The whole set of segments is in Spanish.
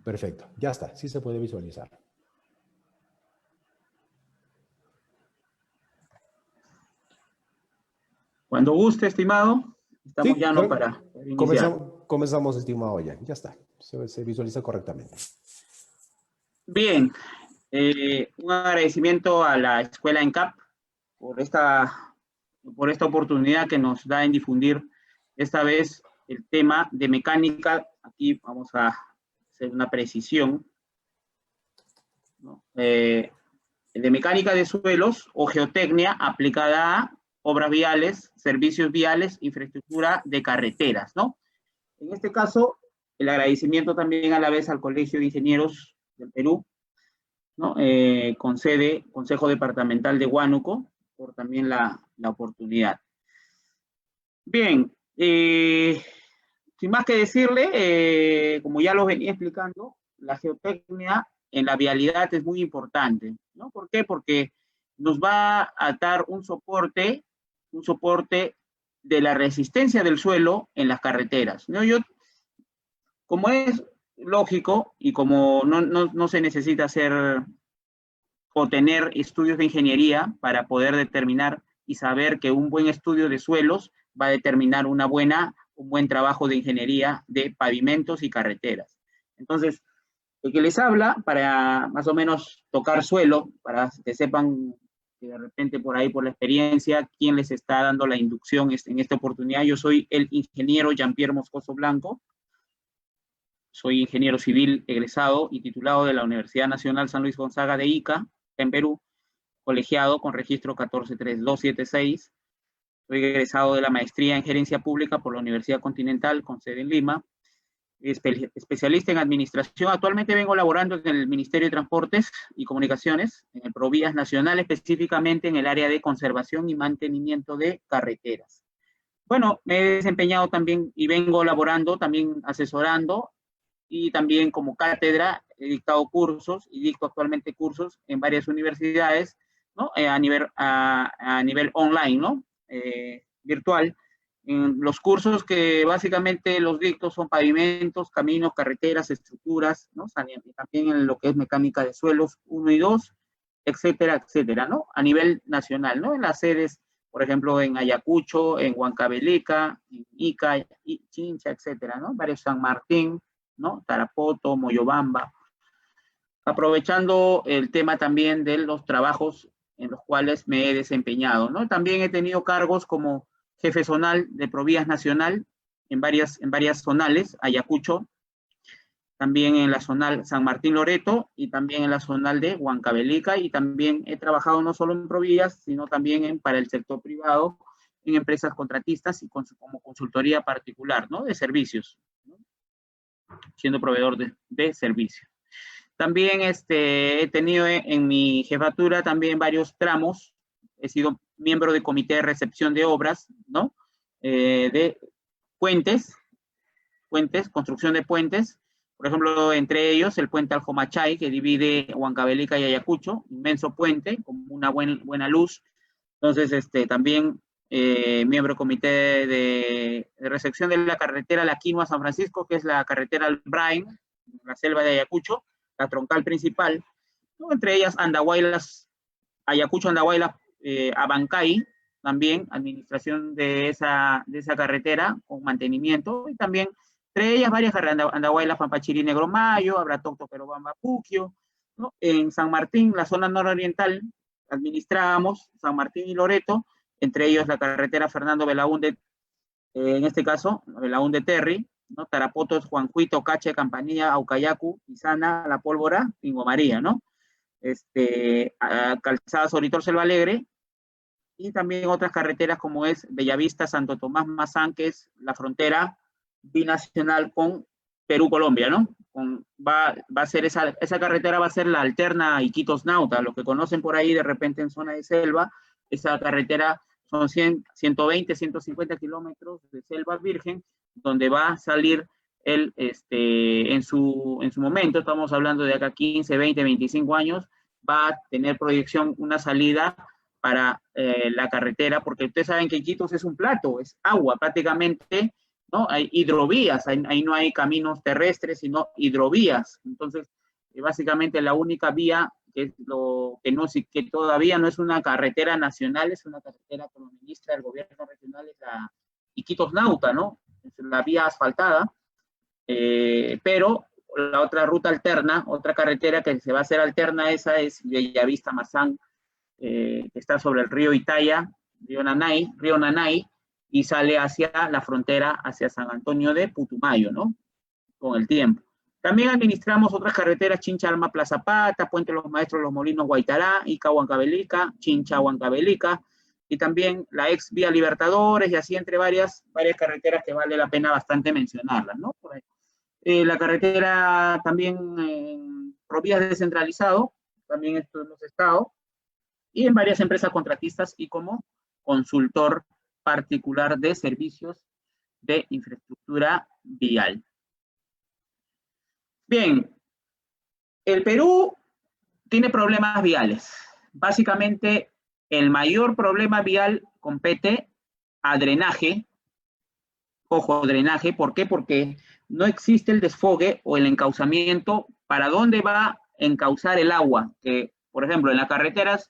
Perfecto, ya está, sí se puede visualizar. Cuando guste, estimado, estamos Sí, ya no para iniciar. comenzamos, estimado, ya está, se visualiza correctamente. Bien, un agradecimiento a la Escuela ENCAP por esta oportunidad que nos da en difundir esta vez el tema de mecánica. Aquí vamos a hacer una precisión, ¿no? De mecánica de suelos o geotecnia aplicada a obras viales, servicios viales, infraestructura de carreteras, ¿no? En este caso, el agradecimiento también a la vez al Colegio de Ingenieros del Perú, ¿no? Con sede, Consejo Departamental de Huánuco, por también la oportunidad. Bien, sin más que decirle, como ya lo venía explicando, la geotecnia en la vialidad es muy importante, ¿no? ¿Por qué? Porque nos va a dar un soporte de la resistencia del suelo en las carreteras, ¿no? Como es lógico y como no se necesita hacer o tener estudios de ingeniería para poder determinar y saber que un buen estudio de suelos va a determinar un buen trabajo de ingeniería de pavimentos y carreteras. Entonces, el que les habla, para más o menos tocar suelo, para que sepan que de repente por ahí, por la experiencia, quién les está dando la inducción en esta oportunidad. Yo soy el ingeniero Jean-Pierre Moscoso Blanco, soy ingeniero civil egresado y titulado de la Universidad Nacional San Luis Gonzaga de Ica, en Perú, colegiado con registro 143276. Soy egresado de la maestría en gerencia pública por la Universidad Continental, con sede en Lima. Especialista en administración. Actualmente vengo laborando en el Ministerio de Transportes y Comunicaciones, en el Provías Nacional, específicamente en el área de conservación y mantenimiento de carreteras. Bueno, me he desempeñado también y vengo laborando, también asesorando, y también como cátedra he dictado cursos y dicto actualmente cursos en varias universidades, ¿no? A nivel online, ¿no? Virtual. En los cursos que básicamente los dictos son pavimentos, caminos, carreteras, estructuras, ¿no? También en lo que es mecánica de suelos 1 y 2, etcétera, etcétera, ¿no? A nivel nacional, ¿no? En las sedes, por ejemplo, en Ayacucho, en Huancavelica, en Ica, Chincha, etcétera, ¿no? Varios San Martín, ¿no? Tarapoto, Moyobamba, aprovechando el tema también de los trabajos en los cuales me he desempeñado, ¿no? También he tenido cargos como jefe zonal de Provías Nacional en varias zonales, Ayacucho, también en la zonal San Martín Loreto y también en la zonal de Huancavelica, y también he trabajado no solo en Provías, sino también para el sector privado, en empresas contratistas y como consultoría particular, ¿no? De servicios, ¿no? Siendo proveedor de servicios. También he tenido en mi jefatura también varios tramos. He sido miembro del comité de recepción de obras, ¿no? De puentes, construcción de puentes. Por ejemplo, entre ellos el puente Aljomachay, que divide Huancavelica y Ayacucho, inmenso puente, con una buena luz. Entonces, también miembro del comité de recepción de la carretera La Quinua San Francisco, que es la carretera al Brain, la selva de Ayacucho, la troncal principal, ¿no? Entre ellas Andahuaylas, Ayacucho, Andahuaylas, Abancay, también administración de esa carretera con mantenimiento, y también entre ellas varias carreteras, Andahuaylas, Pampachiri, Negro Mayo, Abratocto, Perobamba, Puquio, ¿no? En San Martín, la zona nororiental, administrábamos San Martín y Loreto, entre ellos la carretera Fernando Belaúnde, en este caso, Belaúnde Terry, ¿no? Tarapoto, Juancuito, Cache, Campanilla, Aucayacu, Izana, La Pólvora, Pingo María, ¿no? Calzada Soritor, Selva Alegre, y también otras carreteras como es Bellavista, Santo Tomás, Mazán, que es la frontera binacional con Perú-Colombia, ¿no? Va a ser esa carretera, va a ser la alterna a Iquitos Nauta, los que conocen por ahí de repente en zona de selva, esa carretera son 120, 150 kilómetros de selva virgen, donde va a salir en su momento, estamos hablando de acá 15, 20, 25 años, va a tener proyección una salida para la carretera, porque ustedes saben que Iquitos es un plato, es agua prácticamente, ¿no? Hay hidrovías, ahí no hay caminos terrestres, sino hidrovías. Entonces, básicamente la única vía que es lo que no, que todavía no es una carretera nacional, es una carretera que lo administra el gobierno regional, es la Iquitos-Nauta, ¿no? Es la vía asfaltada, pero la otra ruta alterna, otra carretera que se va a hacer alterna, esa es Bellavista-Mazán, que está sobre el río Itaya, río Nanay, y sale hacia la frontera, hacia San Antonio de Putumayo, ¿no? Con el tiempo. También administramos otras carreteras, Chincha-Alma Plaza Pata, Puente Los Maestros Los Molinos Guaitará, Ica-Huancavelica, Chincha-Huancavelica, y también la ex Vía Libertadores, y así entre varias carreteras que vale la pena bastante mencionarlas, ¿no? Por ahí. La carretera también Provías descentralizado, también esto hemos estado, y en varias empresas contratistas y como consultor particular de servicios de infraestructura vial. Bien, el Perú tiene problemas viales. Básicamente, el mayor problema vial compete a drenaje. Ojo, drenaje, ¿por qué? Porque no existe el desfogue o el encauzamiento para dónde va a encauzar el agua. Que, por ejemplo, en las carreteras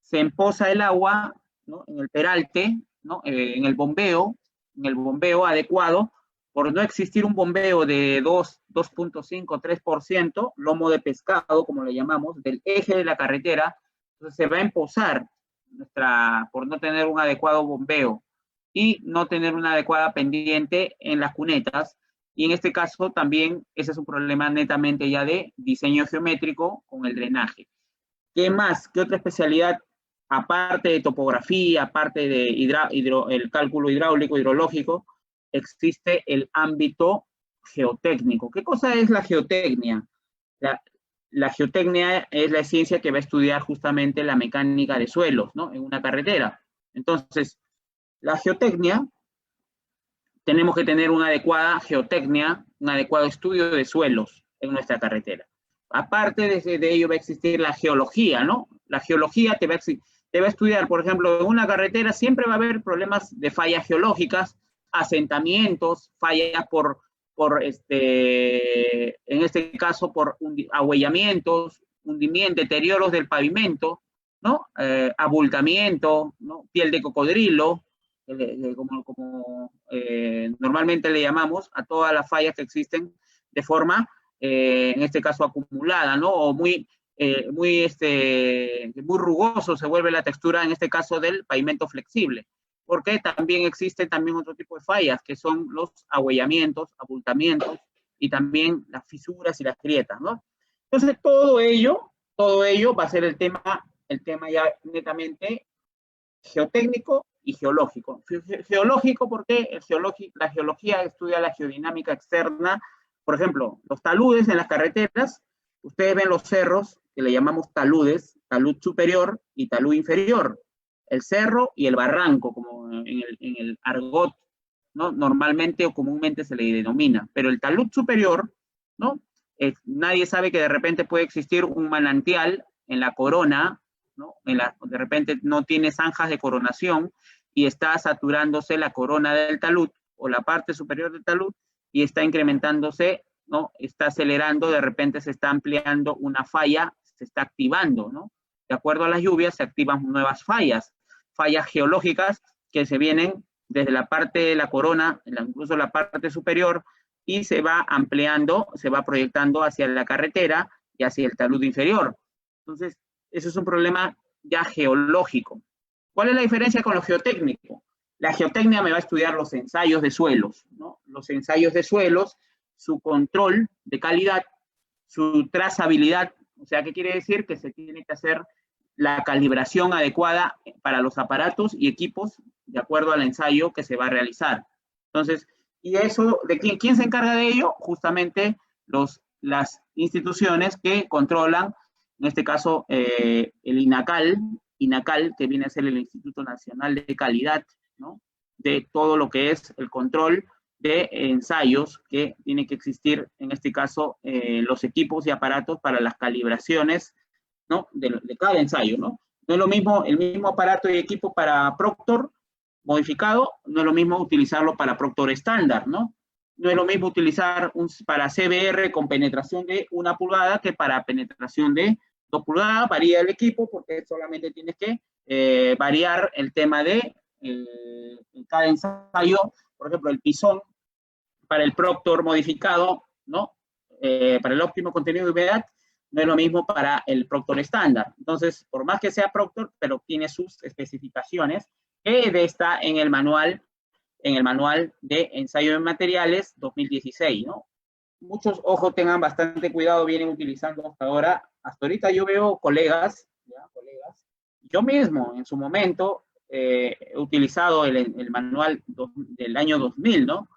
se empoza el agua, ¿no? En el peralte, ¿no? En el bombeo adecuado. Por no existir un bombeo de 2.5, 3%, lomo de pescado, como le llamamos, del eje de la carretera, entonces se va a empozar por no tener un adecuado bombeo y no tener una adecuada pendiente en las cunetas. Y en este caso también ese es un problema netamente ya de diseño geométrico con el drenaje. ¿Qué más? ¿Qué otra especialidad? Aparte de topografía, aparte de el cálculo hidráulico, hidrológico, existe el ámbito geotécnico. ¿Qué cosa es la geotecnia? La geotecnia es la ciencia que va a estudiar justamente la mecánica de suelos, ¿no? En una carretera. Entonces, la geotecnia, tenemos que tener una adecuada geotecnia, un adecuado estudio de suelos en nuestra carretera. Aparte de ello va a existir la geología, ¿no? La geología te va a estudiar, por ejemplo, en una carretera siempre va a haber problemas de fallas geológicas, asentamientos, fallas en este caso por ahuellamientos, hundimientos, deterioros del pavimento, ¿no? Abultamiento, ¿no? Piel de cocodrilo, como normalmente le llamamos a todas las fallas que existen de forma, en este caso acumulada, ¿no? O muy rugoso se vuelve la textura, en este caso del pavimento flexible. Porque también existen otro tipo de fallas, que son los ahuellamientos, abultamientos, y también las fisuras y las grietas, ¿no? Entonces, todo ello va a ser el tema ya netamente geotécnico y geológico. Geológico, porque la geología estudia la geodinámica externa. Por ejemplo, los taludes en las carreteras, ustedes ven los cerros, que le llamamos taludes, talud superior y talud inferior. El cerro y el barranco, como en el argot, ¿no? Normalmente o comúnmente se le denomina. Pero el talud superior, ¿no? Nadie sabe que de repente puede existir un manantial en la corona, ¿no? De repente no tiene zanjas de coronación y está saturándose la corona del talud o la parte superior del talud y está incrementándose, ¿no? Está acelerando, de repente se está ampliando una falla, se está activando, ¿no? De acuerdo a las lluvias se activan nuevas fallas geológicas que se vienen desde la parte de la corona, incluso la parte superior, y se va ampliando, se va proyectando hacia la carretera y hacia el talud inferior. Entonces, eso es un problema ya geológico. ¿Cuál es la diferencia con lo geotécnico? La geotecnia me va a estudiar los ensayos de suelos, ¿no? Los ensayos de suelos, su control de calidad, su trazabilidad. O sea, ¿qué quiere decir? Que se tiene que hacer la calibración adecuada para los aparatos y equipos de acuerdo al ensayo que se va a realizar. Entonces, ¿y eso de quién se encarga de ello? Justamente las instituciones que controlan, en este caso el INACAL, que viene a ser el Instituto Nacional de Calidad, ¿no? De todo lo que es el control de ensayos que tiene que existir, en este caso, los equipos y aparatos para las calibraciones, ¿no? De cada ensayo, ¿no? No es lo mismo el mismo aparato y equipo para Proctor modificado, no es lo mismo utilizarlo para Proctor estándar, ¿no? No es lo mismo utilizar para CBR con penetración de 1 pulgada que para penetración de 2 pulgadas. Varía el equipo porque solamente tienes que variar el tema de en cada ensayo. Por ejemplo, el pisón para el Proctor modificado, ¿no? Para el óptimo contenido de humedad, no es lo mismo para el Proctor estándar. Entonces, por más que sea Proctor, pero tiene sus especificaciones, que está en el manual de ensayo de materiales 2016, ¿no? Muchos, ojo, tengan bastante cuidado, vienen utilizando hasta ahorita yo veo colegas, yo mismo en su momento he utilizado el manual del año 2000, ¿no?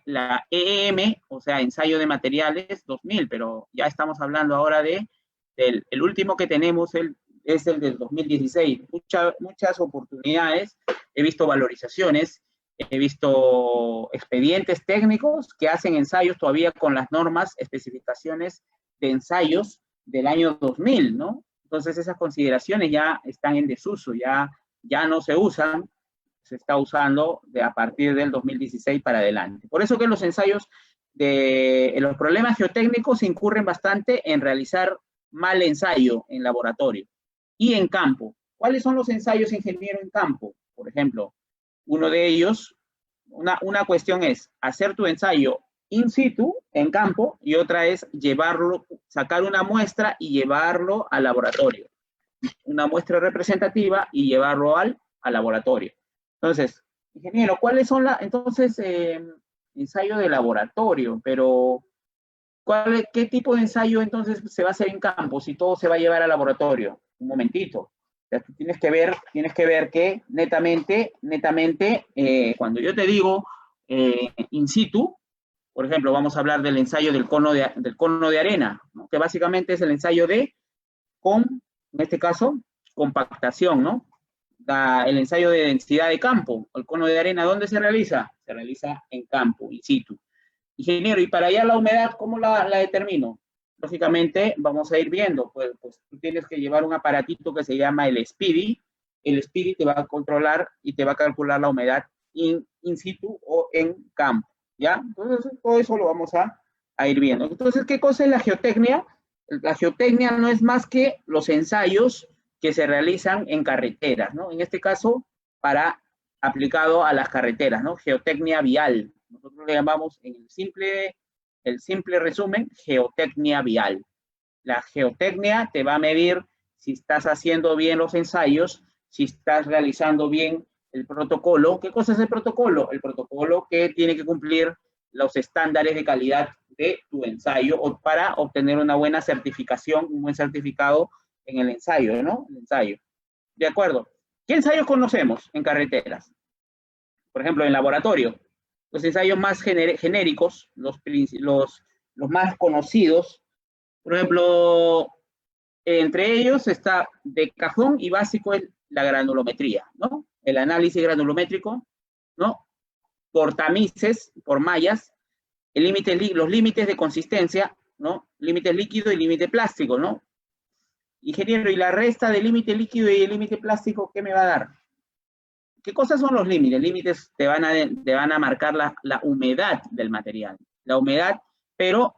La EEM, o sea, ensayo de materiales 2000, pero ya estamos hablando ahora el último que tenemos es el del 2016. Muchas oportunidades, he visto valorizaciones, he visto expedientes técnicos que hacen ensayos todavía con las normas, especificaciones de ensayos del año 2000, ¿no? Entonces esas consideraciones ya están en desuso, ya no se usan, se está usando a partir del 2016 para adelante. Por eso que los ensayos los problemas geotécnicos incurren bastante en realizar mal ensayo en laboratorio y en campo. ¿Cuáles son los ensayos, ingeniero, en campo? Por ejemplo, uno de ellos, una cuestión es hacer tu ensayo in situ, en campo, y otra es sacar una muestra y llevarlo al laboratorio. Una muestra representativa y llevarlo al laboratorio. Entonces, ingeniero, ¿cuáles son ensayo de laboratorio? Pero, ¿qué tipo de ensayo entonces se va a hacer en campo si todo se va a llevar al laboratorio? Un momentito. Tú tienes que ver que netamente, cuando yo te digo in situ, por ejemplo, vamos a hablar del ensayo del cono de arena, ¿no? Que básicamente es el ensayo en este caso, compactación, ¿no? El ensayo de densidad de campo, el cono de arena, ¿dónde se realiza? Se realiza en campo, in situ. Ingeniero, y para allá la humedad, ¿cómo la determino? Lógicamente, vamos a ir viendo, pues tú tienes que llevar un aparatito que se llama el SPIDY. El SPIDY te va a controlar y te va a calcular la humedad in situ o en campo, ¿ya? Entonces, todo eso lo vamos a ir viendo. Entonces, ¿qué cosa es la geotecnia? La geotecnia no es más que los ensayos que se realizan en carreteras, ¿no? En este caso, aplicado a las carreteras, ¿no? Geotecnia vial. Nosotros le llamamos en el simple resumen, geotecnia vial. La geotecnia te va a medir si estás haciendo bien los ensayos, si estás realizando bien el protocolo. ¿Qué cosa es el protocolo? El protocolo que tiene que cumplir los estándares de calidad de tu ensayo para obtener una buena certificación, un buen certificado en el ensayo, ¿no? El ensayo. ¿De acuerdo? ¿Qué ensayos conocemos en carreteras? Por ejemplo, en laboratorio. Los ensayos más genéricos, los más conocidos. Por ejemplo, entre ellos está de cajón y básico la granulometría, ¿no? El análisis granulométrico, ¿no? Por tamices, por mallas, los límites de consistencia, ¿no? Límite líquido y límite plástico, ¿no? Ingeniero, ¿y la resta del límite líquido y el límite plástico qué me va a dar? ¿Qué cosas son los límites? Límites te van a marcar la humedad del material. La humedad, pero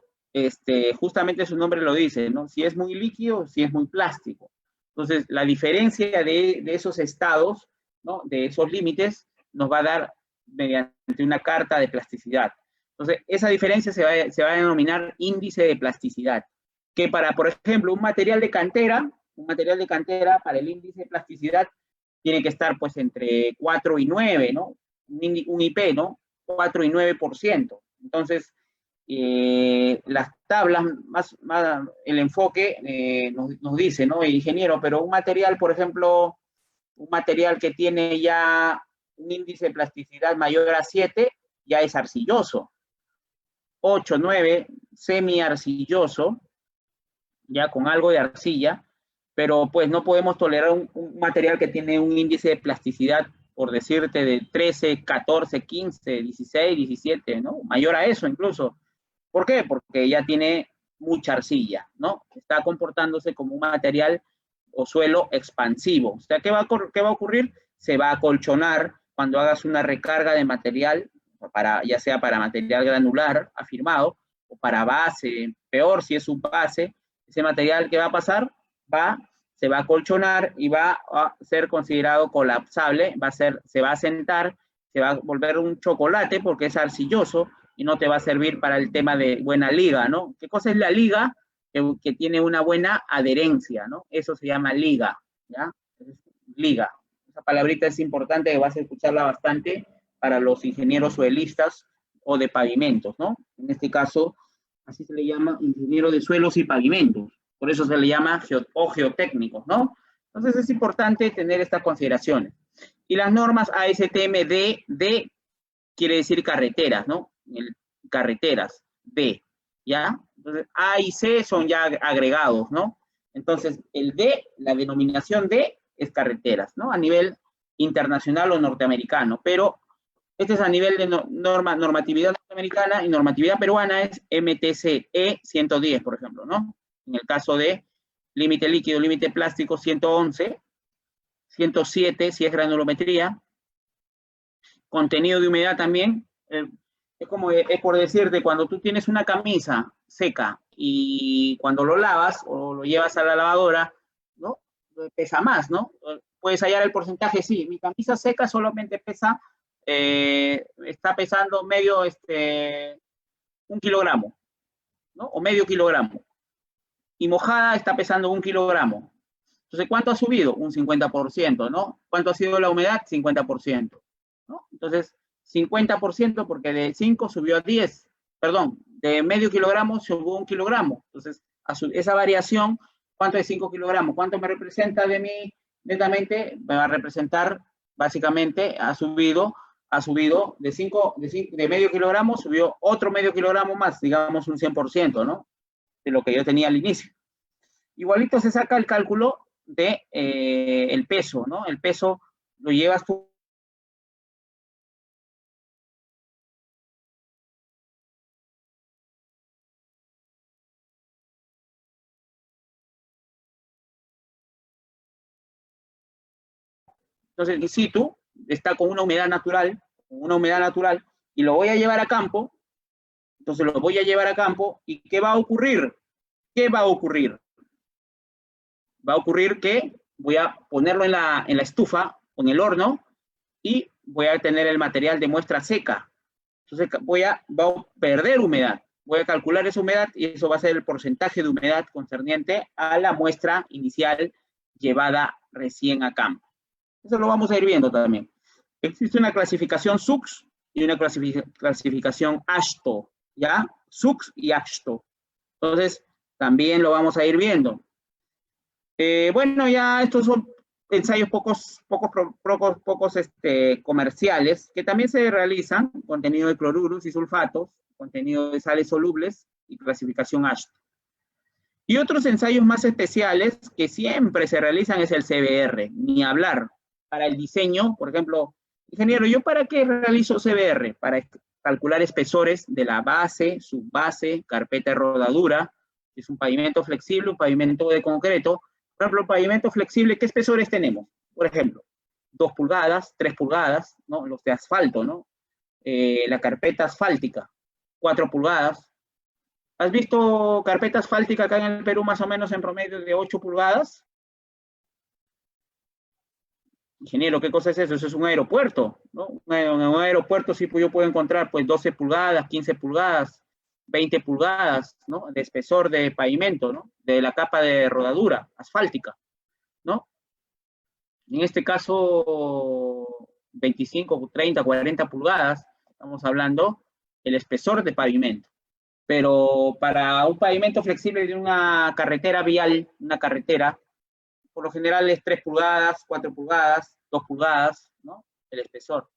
justamente su nombre lo dice, ¿no? Si es muy líquido, si es muy plástico. Entonces, la diferencia de esos estados, ¿no? De esos límites, nos va a dar mediante una carta de plasticidad. Entonces, esa diferencia se va a denominar índice de plasticidad. Que por ejemplo, un material de cantera, para el índice de plasticidad, tiene que estar pues entre 4 y 9, ¿no? Un IP, ¿no? 4 y 9%. Entonces, las tablas, el enfoque nos dice, ¿no? El ingeniero, pero un material, por ejemplo, un material que tiene ya un índice de plasticidad mayor a 7, ya es arcilloso. 8, 9, semi-arcilloso, ya con algo de arcilla, pero pues no podemos tolerar un material que tiene un índice de plasticidad, por decirte, de 13, 14, 15, 16, 17, ¿no? Mayor a eso incluso. ¿Por qué? Porque ya tiene mucha arcilla, ¿no? Está comportándose como un material o suelo expansivo. O sea, ¿qué va a ocurrir? Se va a acolchonar cuando hagas una recarga de material, ya sea para material granular afirmado, o para base, peor si es subbase, ese material que va a pasar se va a acolchonar y va a ser considerado colapsable, se va a sentar, se va a volver un chocolate porque es arcilloso y no te va a servir para el tema de buena liga, ¿no? ¿Qué cosa es la liga? Que tiene una buena adherencia, ¿no? Eso se llama liga, ¿ya? Liga. Esa palabrita es importante, que vas a escucharla bastante para los ingenieros suelistas o de pavimentos, ¿no? En este caso, así se le llama ingeniero de suelos y pavimentos. Por eso se le llama geotécnicos, ¿no? Entonces es importante tener estas consideraciones. Y las normas ASTM D quiere decir carreteras, ¿no? Carreteras, D, ¿ya? Entonces A y C son ya agregados, ¿no? Entonces el D, la denominación D es carreteras, ¿no? A nivel internacional o norteamericano, pero este es a nivel de normatividad norteamericana y normatividad peruana es MTC E110, por ejemplo, ¿no? En el caso de límite líquido, límite plástico, 111, 107 si es granulometría, contenido de humedad también, es por decirte, cuando tú tienes una camisa seca y cuando lo lavas o lo llevas a la lavadora, ¿no? Pesa más, ¿no? Puedes hallar el porcentaje, sí, mi camisa seca solamente pesa, está pesando un kilogramo, ¿no? O medio kilogramo. Y mojada está pesando 1 kilogramo. Entonces, ¿cuánto ha subido? Un 50%, ¿no? ¿Cuánto ha sido la humedad? 50%, ¿no? Entonces, 50% porque de 5 subió a 10, perdón, de medio kilogramo subió 1 kilogramo. Entonces, esa variación, ¿cuánto es 5 kilogramos? ¿Cuánto me representa de mí netamente? Me va a representar, básicamente, ha subido de medio kilogramo, subió otro medio kilogramo más, digamos un 100%, ¿no? De lo que yo tenía al inicio. Igualito se saca el cálculo de el peso, ¿no? El peso lo llevas tú. Entonces, in situ está con una humedad natural, y lo voy a llevar a campo. Entonces, lo voy a llevar a campo, ¿y qué va a ocurrir? ¿Qué va a ocurrir? Va a ocurrir que voy a ponerlo en la estufa, o en el horno, y voy a tener el material de muestra seca. Entonces, va a perder humedad. Voy a calcular esa humedad, y eso va a ser el porcentaje de humedad concerniente a la muestra inicial llevada recién a campo. Eso lo vamos a ir viendo también. Existe una clasificación SUX y una clasificación AASHTO, ¿ya? SUX y AASHTO. Entonces, también lo vamos a ir viendo. Bueno, ya estos son ensayos pocos comerciales, que también se realizan, contenido de cloruros y sulfatos, contenido de sales solubles y clasificación AASHTO. Y otros ensayos más especiales que siempre se realizan es el CBR, ni hablar. Para el diseño, por ejemplo, ingeniero, ¿yo para qué realizo CBR? Para calcular espesores de la base, subbase, carpeta de rodadura, que es un pavimento flexible, un pavimento de concreto. Por ejemplo, el pavimento flexible, ¿qué espesores tenemos? Por ejemplo, 2 pulgadas, 3 pulgadas, ¿no? Los de asfalto, ¿no? La carpeta asfáltica, 4 pulgadas. ¿Has visto carpeta asfáltica acá en el Perú más o menos en promedio de 8 pulgadas? Ingeniero, ¿qué cosa es eso? Eso es un aeropuerto, ¿no? En un aeropuerto sí pues, yo puedo encontrar pues 12 pulgadas, 15 pulgadas, 20 pulgadas, ¿no? De espesor de pavimento, ¿no? De la capa de rodadura asfáltica, ¿no? En este caso, 25, 30, 40 pulgadas, estamos hablando el espesor de pavimento. Pero para un pavimento flexible de una carretera vial, una carretera, por lo general es 3 pulgadas, 4 pulgadas, 2 pulgadas, ¿no? El espesor.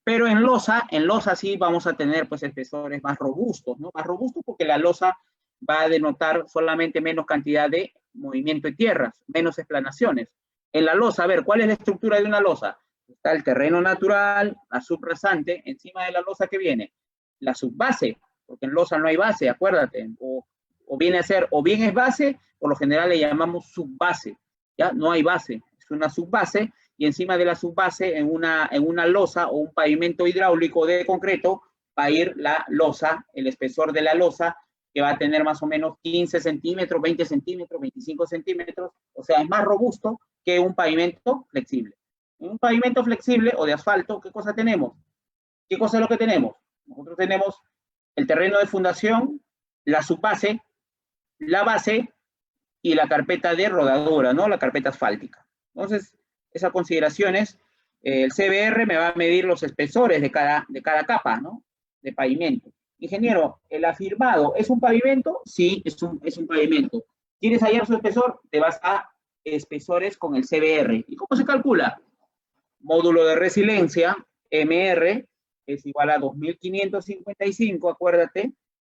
Pero en losa sí vamos a tener pues espesores más robustos, ¿no? Más robustos porque la losa va a denotar solamente menos cantidad de movimiento de tierras, menos explanaciones. En la losa, a ver, ¿cuál es la estructura de una losa? Está el terreno natural, la subrasante, encima de la losa que viene, la subbase, porque en losa no hay base, acuérdate, o viene a ser, o bien es base, por lo general le llamamos subbase, ¿ya? No hay base, es una subbase, y encima de la subbase en una losa o un pavimento hidráulico de concreto va a ir la losa, el espesor de la losa, que va a tener más o menos 15 centímetros, 20 centímetros, 25 centímetros, o sea, es más robusto que un pavimento flexible. En un pavimento flexible o de asfalto, ¿qué cosa tenemos? ¿Qué cosa es lo que tenemos? Nosotros tenemos el terreno de fundación, la subbase, la base y la carpeta de rodadura, ¿no? La carpeta asfáltica. Entonces, esas consideraciones, el CBR me va a medir los espesores de cada capa, ¿no? De pavimento. Ingeniero, ¿el afirmado es un pavimento? Sí, es un pavimento. ¿Quieres hallar su espesor? Te vas a espesores con el CBR. ¿Y cómo se calcula? Módulo de resiliencia, MR, es igual a 2.555, acuérdate,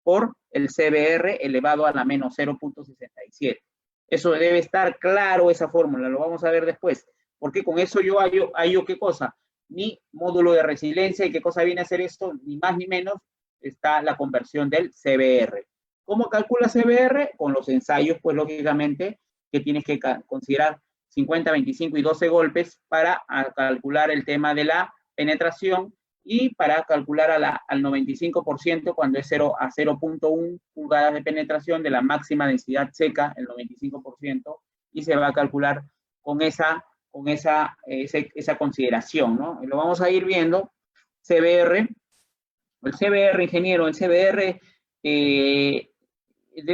por el CBR elevado a la menos 0.67. Eso debe estar claro, esa fórmula, lo vamos a ver después. Porque con eso yo hallo ¿qué cosa? Mi módulo de resiliencia, y ¿qué cosa viene a ser esto? Ni más ni menos está la conversión del CBR. ¿Cómo calcula CBR? Con los ensayos, pues lógicamente, que tienes que considerar 50, 25 y 12 golpes para calcular el tema de la penetración y para calcular al 95% cuando es 0 a 0.1 pulgadas de penetración de la máxima densidad seca, el 95%, y se va a calcular con esa consideración, ¿no? Y lo vamos a ir viendo. CBR, el CBR, ingeniero, el CBR, ¿de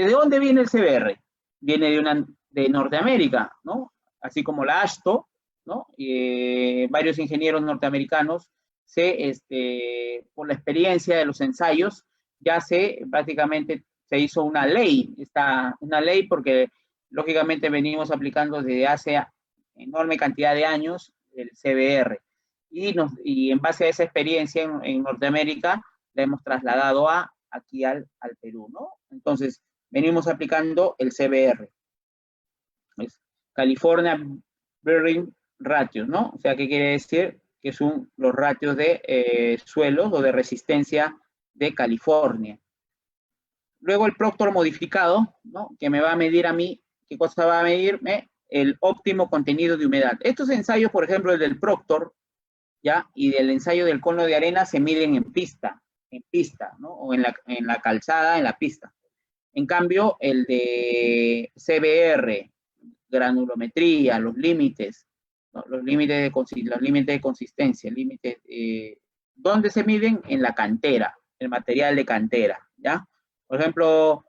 dónde viene el CBR? Viene de Norteamérica, ¿no? Así como la AASHTO, ¿no? Varios ingenieros norteamericanos, por la experiencia de los ensayos, ya prácticamente se hizo una ley, una ley porque lógicamente venimos aplicando desde hace enorme cantidad de años el CBR. Y en base a esa experiencia en Norteamérica, la hemos trasladado aquí al Perú, ¿no? Entonces, venimos aplicando el CBR. ¿Ves? California Bearing Ratios, ¿no? O sea, ¿qué quiere decir? Que son los ratios de suelos o de resistencia de California. Luego el Proctor modificado, ¿no? Que me va a medir a mí, ¿qué cosa va a medirme? El óptimo contenido de humedad. Estos ensayos, por ejemplo, el del Proctor, ¿ya? Y del ensayo del cono de arena se miden en pista, ¿no? O en la calzada, en la pista. En cambio, el de CBR, granulometría, los límites, ¿no? Los límites de consistencia, ¿dónde se miden? En la cantera, el material de cantera, ¿ya? Por ejemplo,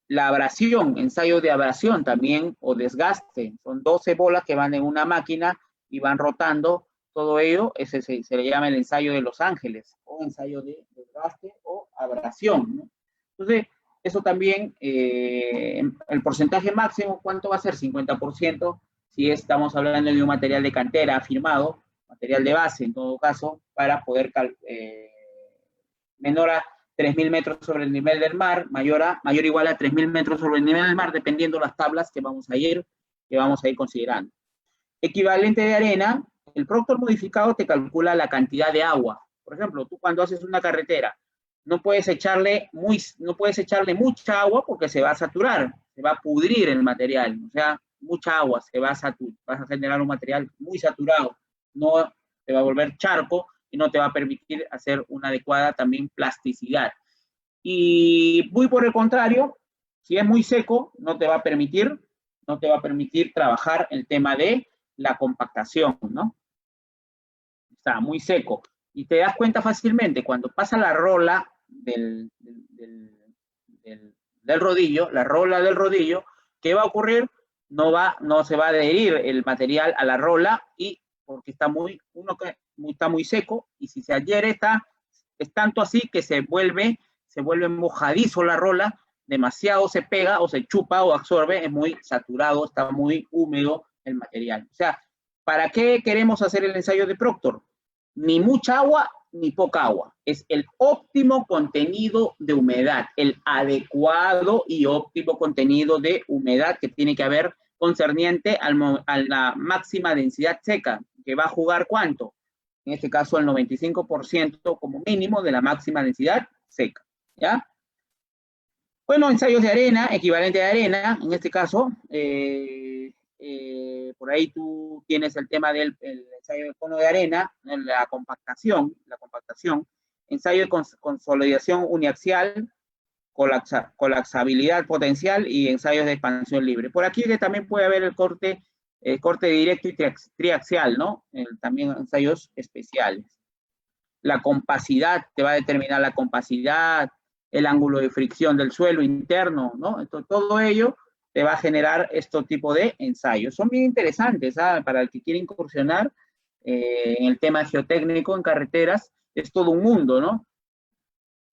la abrasión, ensayo de abrasión también, o desgaste, son 12 bolas que van en una máquina y van rotando, todo ello, ese se le llama el ensayo de Los Ángeles, o ensayo de desgaste o abrasión, ¿no? Entonces, eso también, el porcentaje máximo, ¿cuánto va a ser? 50%, si estamos hablando de un material de cantera afirmado, material de base en todo caso, para poder menor a 3.000 metros sobre el nivel del mar, mayor o igual a 3.000 metros sobre el nivel del mar, dependiendo las tablas que vamos a ir considerando. Equivalente de arena, el Proctor modificado te calcula la cantidad de agua. Por ejemplo, tú cuando haces una carretera, no puedes echarle mucha agua porque se va a saturar, se va a pudrir el material, o sea, mucha agua, vas a generar un material muy saturado, no te va a volver charco y no te va a permitir hacer una adecuada también plasticidad. Y muy por el contrario, si es muy seco, no te va a permitir trabajar el tema de la compactación, ¿no? Está muy seco. Y te das cuenta fácilmente, cuando pasa la rola del rodillo, ¿qué va a ocurrir? No se va a adherir el material a la rola, y porque está muy seco, y si se adhiere es tanto así que se vuelve mojadizo la rola, demasiado se pega o se chupa o absorbe, es muy saturado, está muy húmedo el material. O sea, ¿para qué queremos hacer el ensayo de Proctor? Ni mucha agua ni poca agua. Es el óptimo contenido de humedad, el adecuado y óptimo contenido de humedad que tiene que haber concerniente a la máxima densidad seca, que va a jugar ¿cuánto? En este caso el 95% como mínimo de la máxima densidad seca, ¿ya? Bueno, ensayos de arena, equivalente de arena, en este caso, por ahí tú tienes el tema del ensayo de cono de arena, la compactación, ensayo de consolidación uniaxial, colapsabilidad potencial y ensayos de expansión libre. Por aquí que también puede haber el corte directo y triaxial, ¿no? También ensayos especiales. La compacidad, te va a determinar la compacidad, el ángulo de fricción del suelo interno, ¿no? Entonces, todo ello te va a generar este tipo de ensayos. Son bien interesantes, ¿sabes? Para el que quiere incursionar en el tema geotécnico en carreteras, es todo un mundo, ¿no?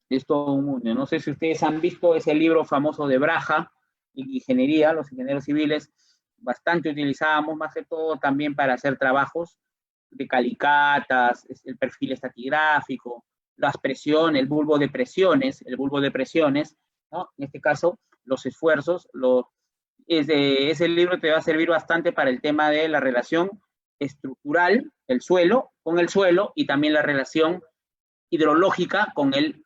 Es todo un mundo. No sé si ustedes han visto ese libro famoso de Braja, Ingeniería, los ingenieros civiles, bastante utilizábamos, más que todo también para hacer trabajos de calicatas, el perfil estratigráfico, las presiones, el bulbo de presiones, ¿no? En este caso, los esfuerzos, ese libro te va a servir bastante para el tema de la relación estructural, el suelo, con el suelo, y también la relación hidrológica con el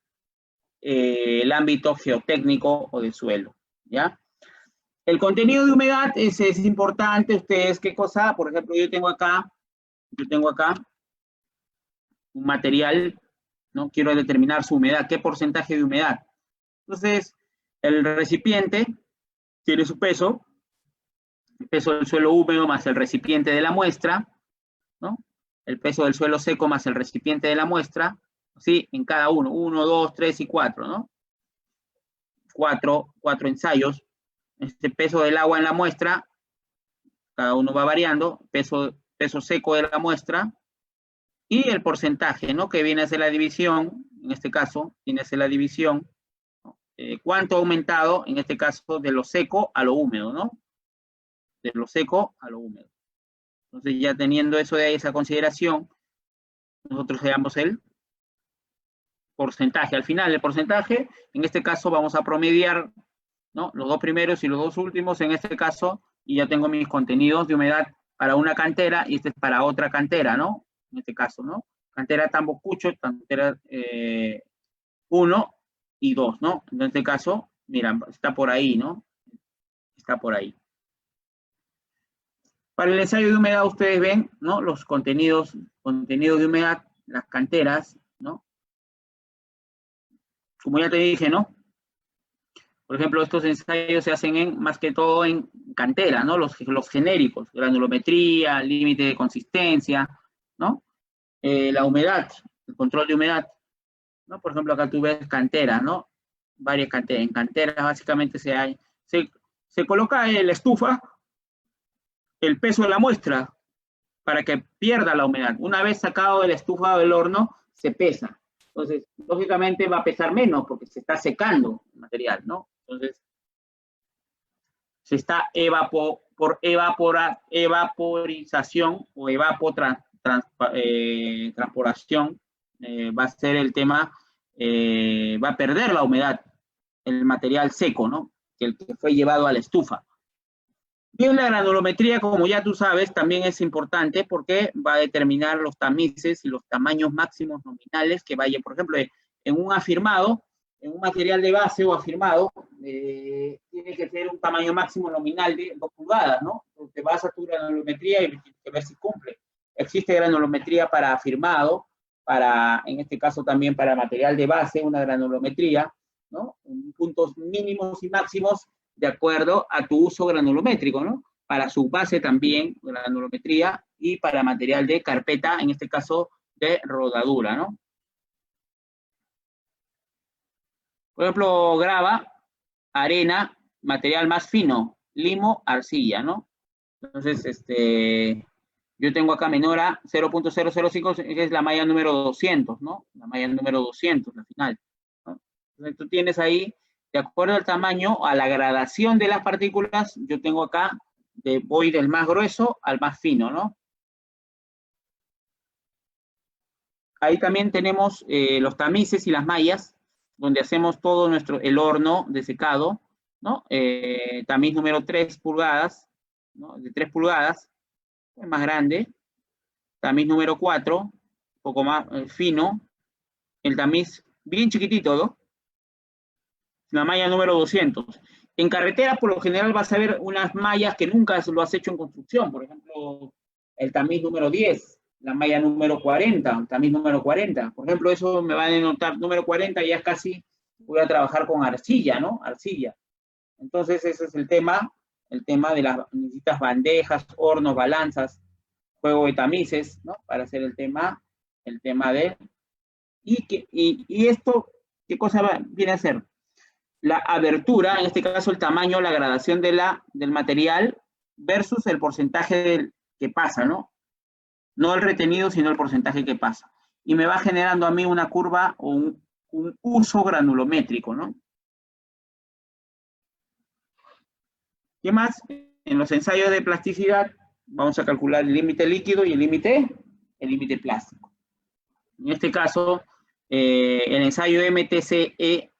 ámbito geotécnico o de suelo, ¿ya? El contenido de humedad es importante. Ustedes, ¿qué cosa? Por ejemplo, yo tengo acá un material, ¿no? Quiero determinar su humedad, qué porcentaje de humedad. Entonces, el recipiente tiene su peso, el peso del suelo húmedo más el recipiente de la muestra, ¿no? El peso del suelo seco más el recipiente de la muestra, ¿sí? En cada uno, 1, 2, 3 y 4, ¿no? Cuatro ensayos. Este peso del agua en la muestra, cada uno va variando, peso seco de la muestra, y el porcentaje, ¿no? Que viene a ser la división, en este caso, viene a ser la división, ¿no? ¿Cuánto ha aumentado, en este caso, de lo seco a lo húmedo, ¿no? De lo seco a lo húmedo. Entonces, ya teniendo eso de ahí, esa consideración, nosotros veamos el porcentaje. Al final, el porcentaje, en este caso, vamos a promediar, ¿no? Los dos primeros y los dos últimos, en este caso, y ya tengo mis contenidos de humedad para una cantera, y este es para otra cantera, ¿no? En este caso, ¿no? Cantera Tambocucho, cantera 1 y 2, ¿no? En este caso, mira, está por ahí, ¿no? Está por ahí. Para el ensayo de humedad, ustedes ven, ¿no? Los contenidos de humedad, las canteras, ¿no? Como ya te dije, ¿no? Por ejemplo, estos ensayos se hacen más que todo en cantera, ¿no? Los genéricos, granulometría, límite de consistencia, ¿no? La humedad, el control de humedad, ¿no? Por ejemplo, acá tú ves cantera, ¿no? Varias canteras. En canteras básicamente se coloca en la estufa el peso de la muestra para que pierda la humedad. Una vez sacado de la estufa o del horno, se pesa. Entonces, lógicamente va a pesar menos porque se está secando el material, ¿no? Entonces, se está evaporización o transpiración, va a ser el tema, va a perder la humedad, el material seco, ¿no? El que fue llevado a la estufa. Bien, la granulometría, como ya tú sabes, también es importante porque va a determinar los tamices y los tamaños máximos nominales que vaya, por ejemplo, en un afirmado, en un material de base o afirmado, tiene que ser un tamaño máximo nominal de 2 pulgadas, ¿no? Te vas a tu granulometría y tienes que ver si cumple. Existe granulometría para afirmado, en este caso también para material de base, una granulometría, ¿no? Puntos mínimos y máximos de acuerdo a tu uso granulométrico, ¿no? Para su base también, granulometría, y para material de carpeta, en este caso de rodadura, ¿no? Por ejemplo, grava, arena, material más fino, limo, arcilla, ¿no? Entonces, yo tengo acá menor a 0.005, que es la malla número 200, ¿no? La malla número 200, la final, ¿no? Entonces, tú tienes ahí, de acuerdo al tamaño, a la gradación de las partículas, yo tengo acá, voy del más grueso al más fino, ¿no? Ahí también tenemos los tamices y las mallas, donde hacemos todo el horno de secado, ¿no? Tamiz número 3 pulgadas, ¿no? De 3 pulgadas, es más grande. Tamiz número 4, un poco más fino. El tamiz bien chiquitito, ¿no? La malla número 200. En carretera, por lo general, vas a ver unas mallas que nunca lo has hecho en construcción. Por ejemplo, el tamiz número 10, la malla número 40, el tamiz número 40. Por ejemplo, eso me va a denotar número 40, ya casi voy a trabajar con arcilla, ¿no? Arcilla. Entonces, ese es el tema de las, necesitas bandejas, hornos, balanzas, juego de tamices, ¿no? Para hacer el tema de... Y esto, ¿qué cosa viene a ser? La abertura, en este caso el tamaño, la gradación del material versus el porcentaje que pasa, ¿no? No el retenido, sino el porcentaje que pasa. Y me va generando a mí una curva o un uso granulométrico, ¿no? ¿Qué más? En los ensayos de plasticidad vamos a calcular el límite líquido y el límite plástico. En este caso, el ensayo MTCE,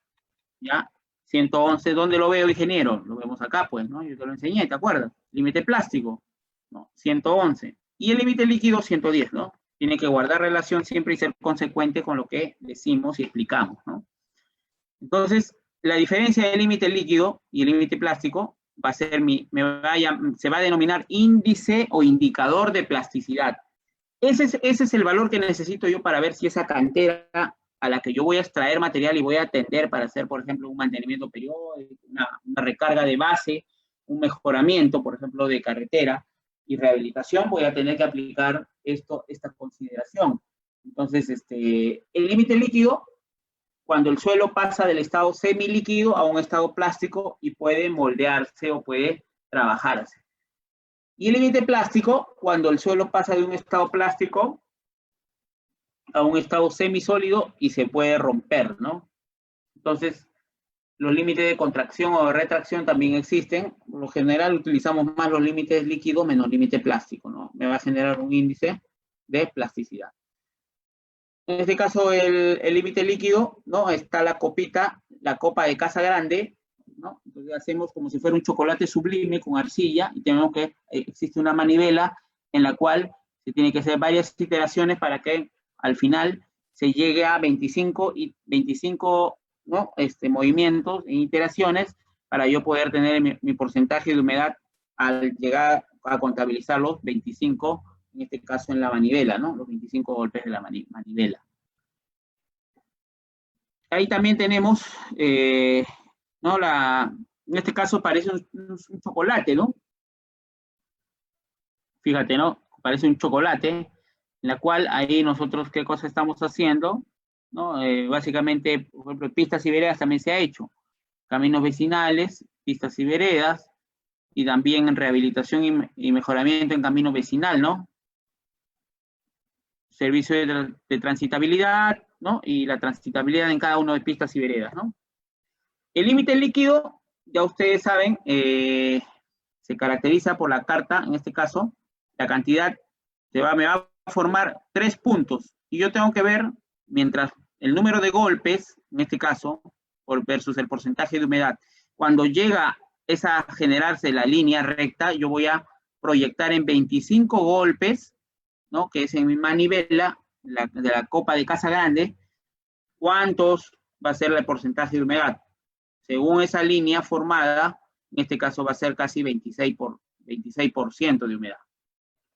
¿ya? 111, ¿dónde lo veo, ingeniero? Lo vemos acá, pues, ¿no? Yo te lo enseñé, ¿te acuerdas? Límite plástico, ¿no? 111. Y el límite líquido, 110, ¿no? Tiene que guardar relación siempre y ser consecuente con lo que decimos y explicamos, ¿no? Entonces, la diferencia del límite líquido y el límite plástico va a ser se va a denominar índice o indicador de plasticidad. Ese es el valor que necesito yo para ver si esa cantera a la que yo voy a extraer material y voy a atender para hacer, por ejemplo, un mantenimiento periódico, una recarga de base, un mejoramiento, por ejemplo, de carretera y rehabilitación, voy a tener que aplicar esta consideración. Entonces, el límite líquido, cuando el suelo pasa del estado semilíquido a un estado plástico y puede moldearse o puede trabajarse. Y el límite plástico, cuando el suelo pasa de un estado plástico a un estado semisólido y se puede romper, ¿no? Entonces, los límites de contracción o de retracción también existen. Por lo general, utilizamos más los límites líquidos menos límite plástico, ¿no? Me va a generar un índice de plasticidad. En este caso, el límite líquido, ¿no? Está la copa de casa grande, ¿no? Entonces hacemos como si fuera un chocolate sublime con arcilla y tenemos que, existe una manivela en la cual se tiene que hacer varias iteraciones para que al final se llegue a 25, ¿no? Movimientos e iteraciones para yo poder tener mi porcentaje de humedad al llegar a contabilizar los 25, en este caso en la manivela, ¿no? Los 25 golpes de la manivela. Ahí también tenemos, ¿no? En este caso parece un chocolate, ¿no? Fíjate, ¿no? Parece un chocolate, en la cual ahí nosotros, ¿qué cosa estamos haciendo? ¿No? Básicamente, por ejemplo, pistas y veredas también se ha hecho. Caminos vecinales, pistas y veredas, y también en rehabilitación y mejoramiento en camino vecinal, ¿no? Servicio de transitabilidad, ¿no? Y la transitabilidad en cada uno de pistas y veredas, ¿no? El límite líquido, ya ustedes saben, se caracteriza por la carta, en este caso, la cantidad me va a formar 3 puntos, y yo tengo que ver, mientras el número de golpes, en este caso, versus el porcentaje de humedad, cuando llega a generarse la línea recta, yo voy a proyectar en 25 golpes, ¿no? Que es en mi manivela de la copa de casa grande, cuántos va a ser el porcentaje de humedad. Según esa línea formada, en este caso va a ser casi 26% de humedad.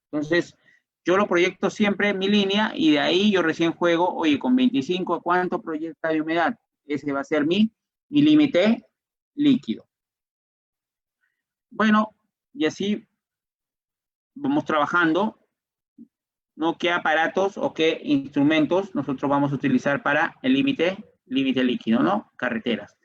Entonces, yo lo proyecto siempre en mi línea y de ahí yo recién juego, oye, con 25, ¿cuánto proyecta de humedad? Ese va a ser mi límite líquido. Bueno, y así vamos trabajando, ¿no? ¿Qué aparatos o qué instrumentos nosotros vamos a utilizar para el límite líquido, ¿no? Carreteras.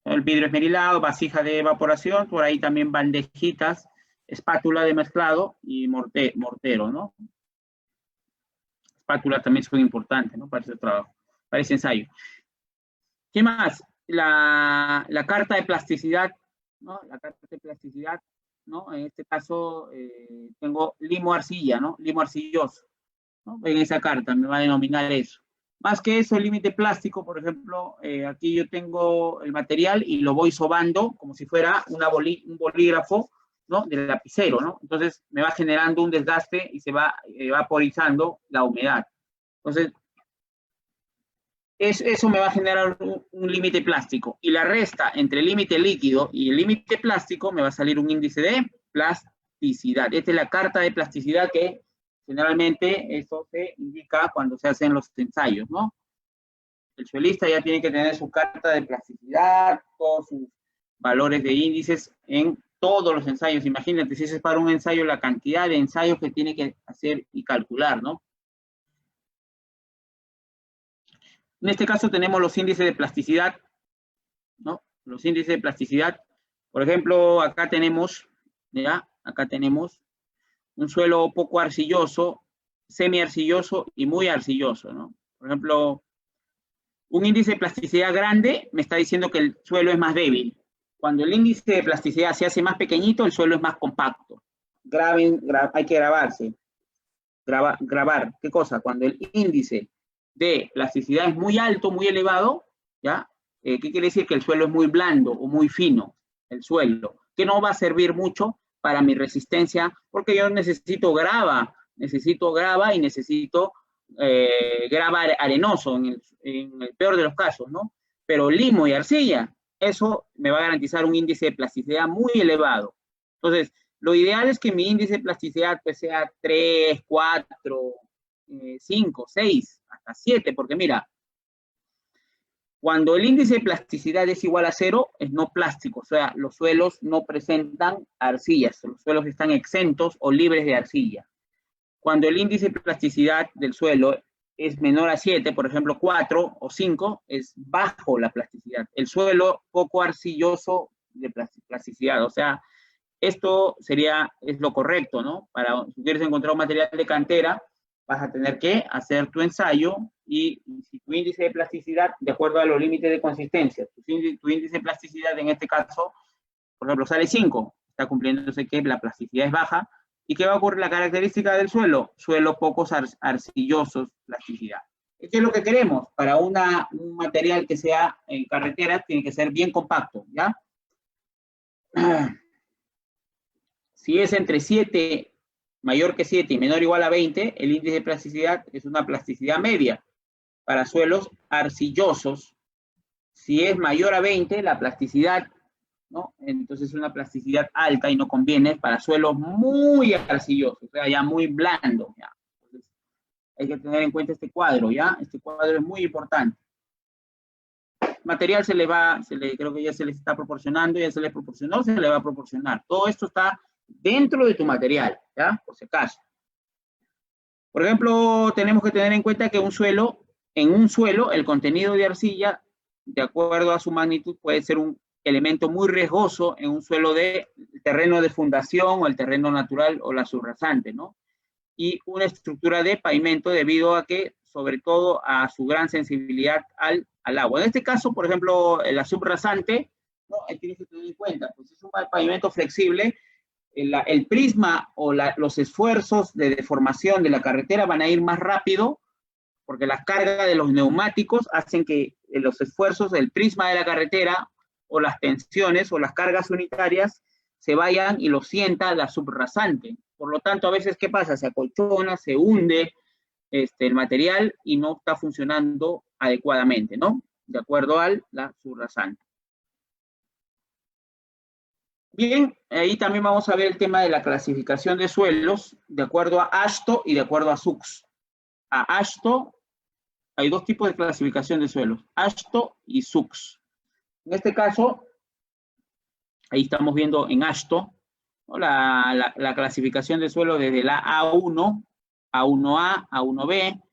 El vidrio esmerilado, vasija de evaporación, por ahí también bandejitas, espátula de mezclado y mortero, ¿no? Espátula también es muy importante, ¿no? Para ese trabajo, para ese ensayo. ¿Qué más? La carta de plasticidad, ¿no? La carta de plasticidad, ¿no? En este caso tengo limo arcilla, ¿no? Limo arcilloso, ¿no? En esa carta me va a denominar eso. Más que eso, el límite plástico, por ejemplo, aquí yo tengo el material y lo voy sobando como si fuera un bolígrafo, ¿no? Del lapicero, ¿no? Entonces me va generando un desgaste y se va vaporizando la humedad. Entonces, eso me va a generar un límite plástico. Y la resta entre el límite líquido y el límite plástico me va a salir un índice de plasticidad. Esta es la carta de plasticidad que generalmente eso se indica cuando se hacen los ensayos, ¿no? El suelista ya tiene que tener su carta de plasticidad, todos sus valores de índices en todos los ensayos. Imagínate, si es para un ensayo, la cantidad de ensayos que tiene que hacer y calcular, ¿no? En este caso tenemos los índices de plasticidad, ¿no? Los índices de plasticidad. Por ejemplo, acá tenemos, ¿ya? Acá tenemos un suelo poco arcilloso, semi-arcilloso y muy arcilloso, ¿no? Por ejemplo, un índice de plasticidad grande me está diciendo que el suelo es más débil. Cuando el índice de plasticidad se hace más pequeñito, el suelo es más compacto. Hay que grabarse. Grabar. ¿Qué cosa? Cuando el índice de plasticidad es muy alto, muy elevado, ¿ya? ¿Qué quiere decir? Que el suelo es muy blando o muy fino, el suelo, que no va a servir mucho para mi resistencia, porque yo necesito grava y necesito grava arenoso en el peor de los casos, ¿no? Pero limo y arcilla, eso me va a garantizar un índice de plasticidad muy elevado. Entonces, lo ideal es que mi índice de plasticidad pues, sea 3, 4, 5, 6, hasta 7, porque mira, cuando el índice de plasticidad es igual a 0, es no plástico, o sea, los suelos no presentan arcillas, los suelos están exentos o libres de arcilla. Cuando el índice de plasticidad del suelo es menor a 7, por ejemplo 4 o 5, es bajo la plasticidad. El suelo poco arcilloso de plasticidad, o sea, esto es lo correcto, ¿no? Para si quieres encontrar un material de cantera, vas a tener que hacer tu ensayo y si tu índice de plasticidad, de acuerdo a los límites de consistencia, tu índice de plasticidad en este caso, por ejemplo, sale 5, está cumpliéndose que la plasticidad es baja. ¿Y qué va a ocurrir? La característica del suelo, suelo pocos arcillosos, plasticidad. ¿Qué es lo que queremos? Para un material que sea en carretera, tiene que ser bien compacto, ¿ya? Si es entre 7, mayor que 7 y menor o igual a 20, el índice de plasticidad es una plasticidad media. Para suelos arcillosos, si es mayor a 20, la plasticidad, ¿no? Entonces es una plasticidad alta y no conviene para suelos muy arcillosos, o sea, ya muy blandos, ¿ya? Entonces, hay que tener en cuenta este cuadro, ¿ya? Este cuadro es muy importante. Material creo que ya se les está proporcionando, ya se les proporcionó, se le va a proporcionar. Todo esto está dentro de tu material, ¿ya? Por si acaso. Por ejemplo, tenemos que tener en cuenta que en un suelo, el contenido de arcilla, de acuerdo a su magnitud, puede ser un elemento muy riesgoso en un suelo de terreno de fundación o el terreno natural o la subrasante, ¿no? Y una estructura de pavimento debido a que, sobre todo, a su gran sensibilidad al agua. En este caso, por ejemplo, la subrasante, ¿no? Tienes que tener en cuenta, pues es un pavimento flexible, el prisma o los esfuerzos de deformación de la carretera van a ir más rápido porque la carga de los neumáticos hacen que los esfuerzos del prisma de la carretera o las tensiones o las cargas unitarias se vayan y lo sienta la subrasante. Por lo tanto, a veces, ¿qué pasa? Se acolchona, se hunde el material y no está funcionando adecuadamente, ¿no? De acuerdo a la subrasante. Bien, ahí también vamos a ver el tema de la clasificación de suelos de acuerdo a AASHTO y de acuerdo a SUCS. A AASHTO hay dos tipos de clasificación de suelos, AASHTO y SUCS. En este caso, ahí estamos viendo en AASHTO, ¿no? la clasificación de suelo desde la A1, A1A, A1B,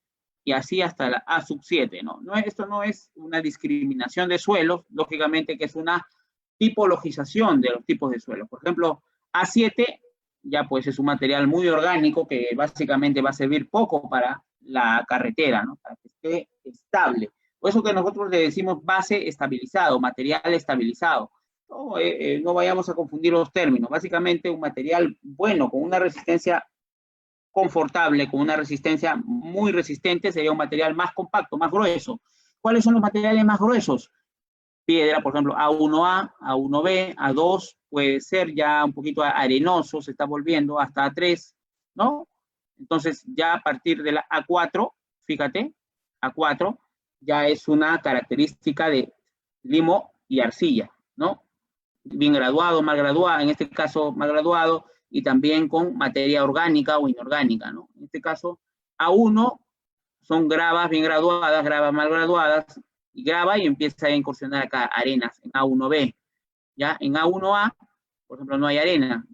y así hasta la A7, ¿no? Esto no es una discriminación de suelos, lógicamente que es una tipologización de los tipos de suelos. Por ejemplo, A7 ya pues es un material muy orgánico que básicamente va a servir poco para la carretera, ¿no? Para que esté estable. Por eso que nosotros le decimos base estabilizado, material estabilizado. No vayamos a confundir los términos. Básicamente un material bueno, con una resistencia confortable, con una resistencia muy resistente, sería un material más compacto, más grueso. ¿Cuáles son los materiales más gruesos? Piedra, por ejemplo, A1A, A1B, A2, puede ser ya un poquito arenoso, se está volviendo hasta A3, ¿no? Entonces, ya a partir de la A4, fíjate, A4, ya es una característica de limo y arcilla, ¿no? Bien graduado, mal graduado, en este caso mal graduado, y también con materia orgánica o inorgánica, ¿no? En este caso, A1 son gravas bien graduadas, gravas mal graduadas, y grava y empieza a incursionar acá arenas en A1B. Ya en A1A, por ejemplo, no hay arena.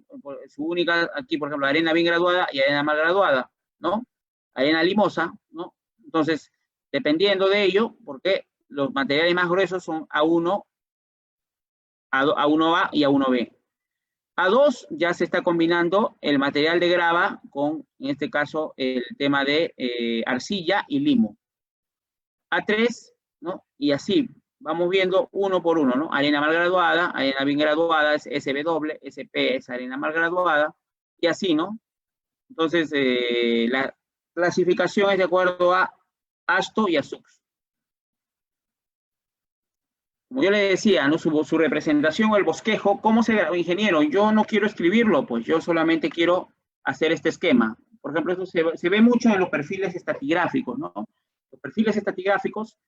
Su única, aquí, por ejemplo, arena bien graduada y arena mal graduada, ¿no? Arena limosa, ¿no? Entonces, dependiendo de ello, porque los materiales más gruesos son A1, A1A y A1B. A2 ya se está combinando el material de grava con, en este caso, el tema de arcilla y limo. A3, ¿no? Y así, vamos viendo uno por uno, ¿no? Arena mal graduada, arena bien graduada, es SB SP es arena mal graduada, y así, ¿no? Entonces, la clasificación es de acuerdo a ASTO y a SUX. Como yo le decía, ¿no? Su representación o el bosquejo, ¿cómo se graba? Ingeniero, yo no quiero escribirlo, pues yo solamente quiero hacer este esquema. Por ejemplo, eso se ve mucho en los perfiles estratigráficos, ¿no? Los perfiles estratigráficos,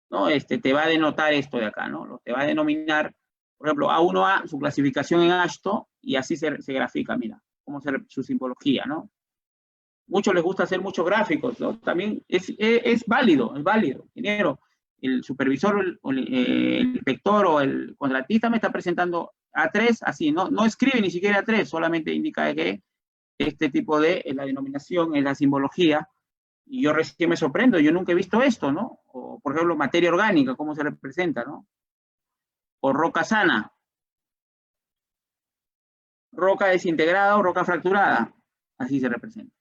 ¿no? Te va a denotar esto de acá, ¿no? Te va a denominar, por ejemplo, A1A, su clasificación en ASTO, y así se grafica, mira, cómo su simbología, ¿no? Muchos les gusta hacer muchos gráficos, ¿no? También es válido, ingeniero. El supervisor, el inspector o el contratista me está presentando A3, así, no escribe ni siquiera A3, solamente indica que este tipo de, la denominación, es la simbología, y yo recién me sorprendo, yo nunca he visto esto, ¿no? O, por ejemplo, materia orgánica, cómo se representa, ¿no? O roca sana, roca desintegrada o roca fracturada, así se representa.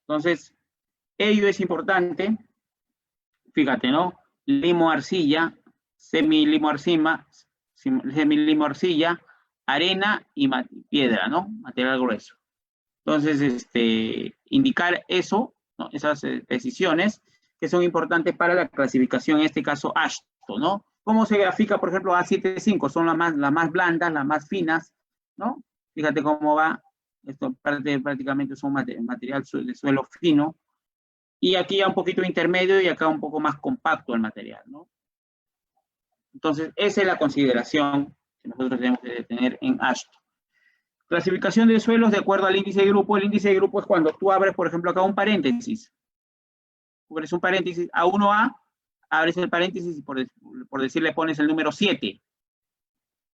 Entonces, ello es importante, fíjate, ¿no? Limo arcilla, semilimo arcilla, arena y piedra, ¿no? Material grueso. Entonces, indicar eso, ¿no? Esas decisiones que son importantes para la clasificación, en este caso ASTO, ¿no? ¿Cómo se grafica, por ejemplo, A75? Son las más blandas, las más finas, ¿no? Fíjate cómo va, esto prácticamente son material de suelo fino, y aquí ya un poquito intermedio y acá un poco más compacto el material, ¿no? Entonces, esa es la consideración que nosotros tenemos que tener en ASTO. Clasificación de suelos de acuerdo al índice de grupo. El índice de grupo es cuando tú abres, por ejemplo, acá un paréntesis. Abres un paréntesis A1A, abres el paréntesis y por decir le pones el número 7.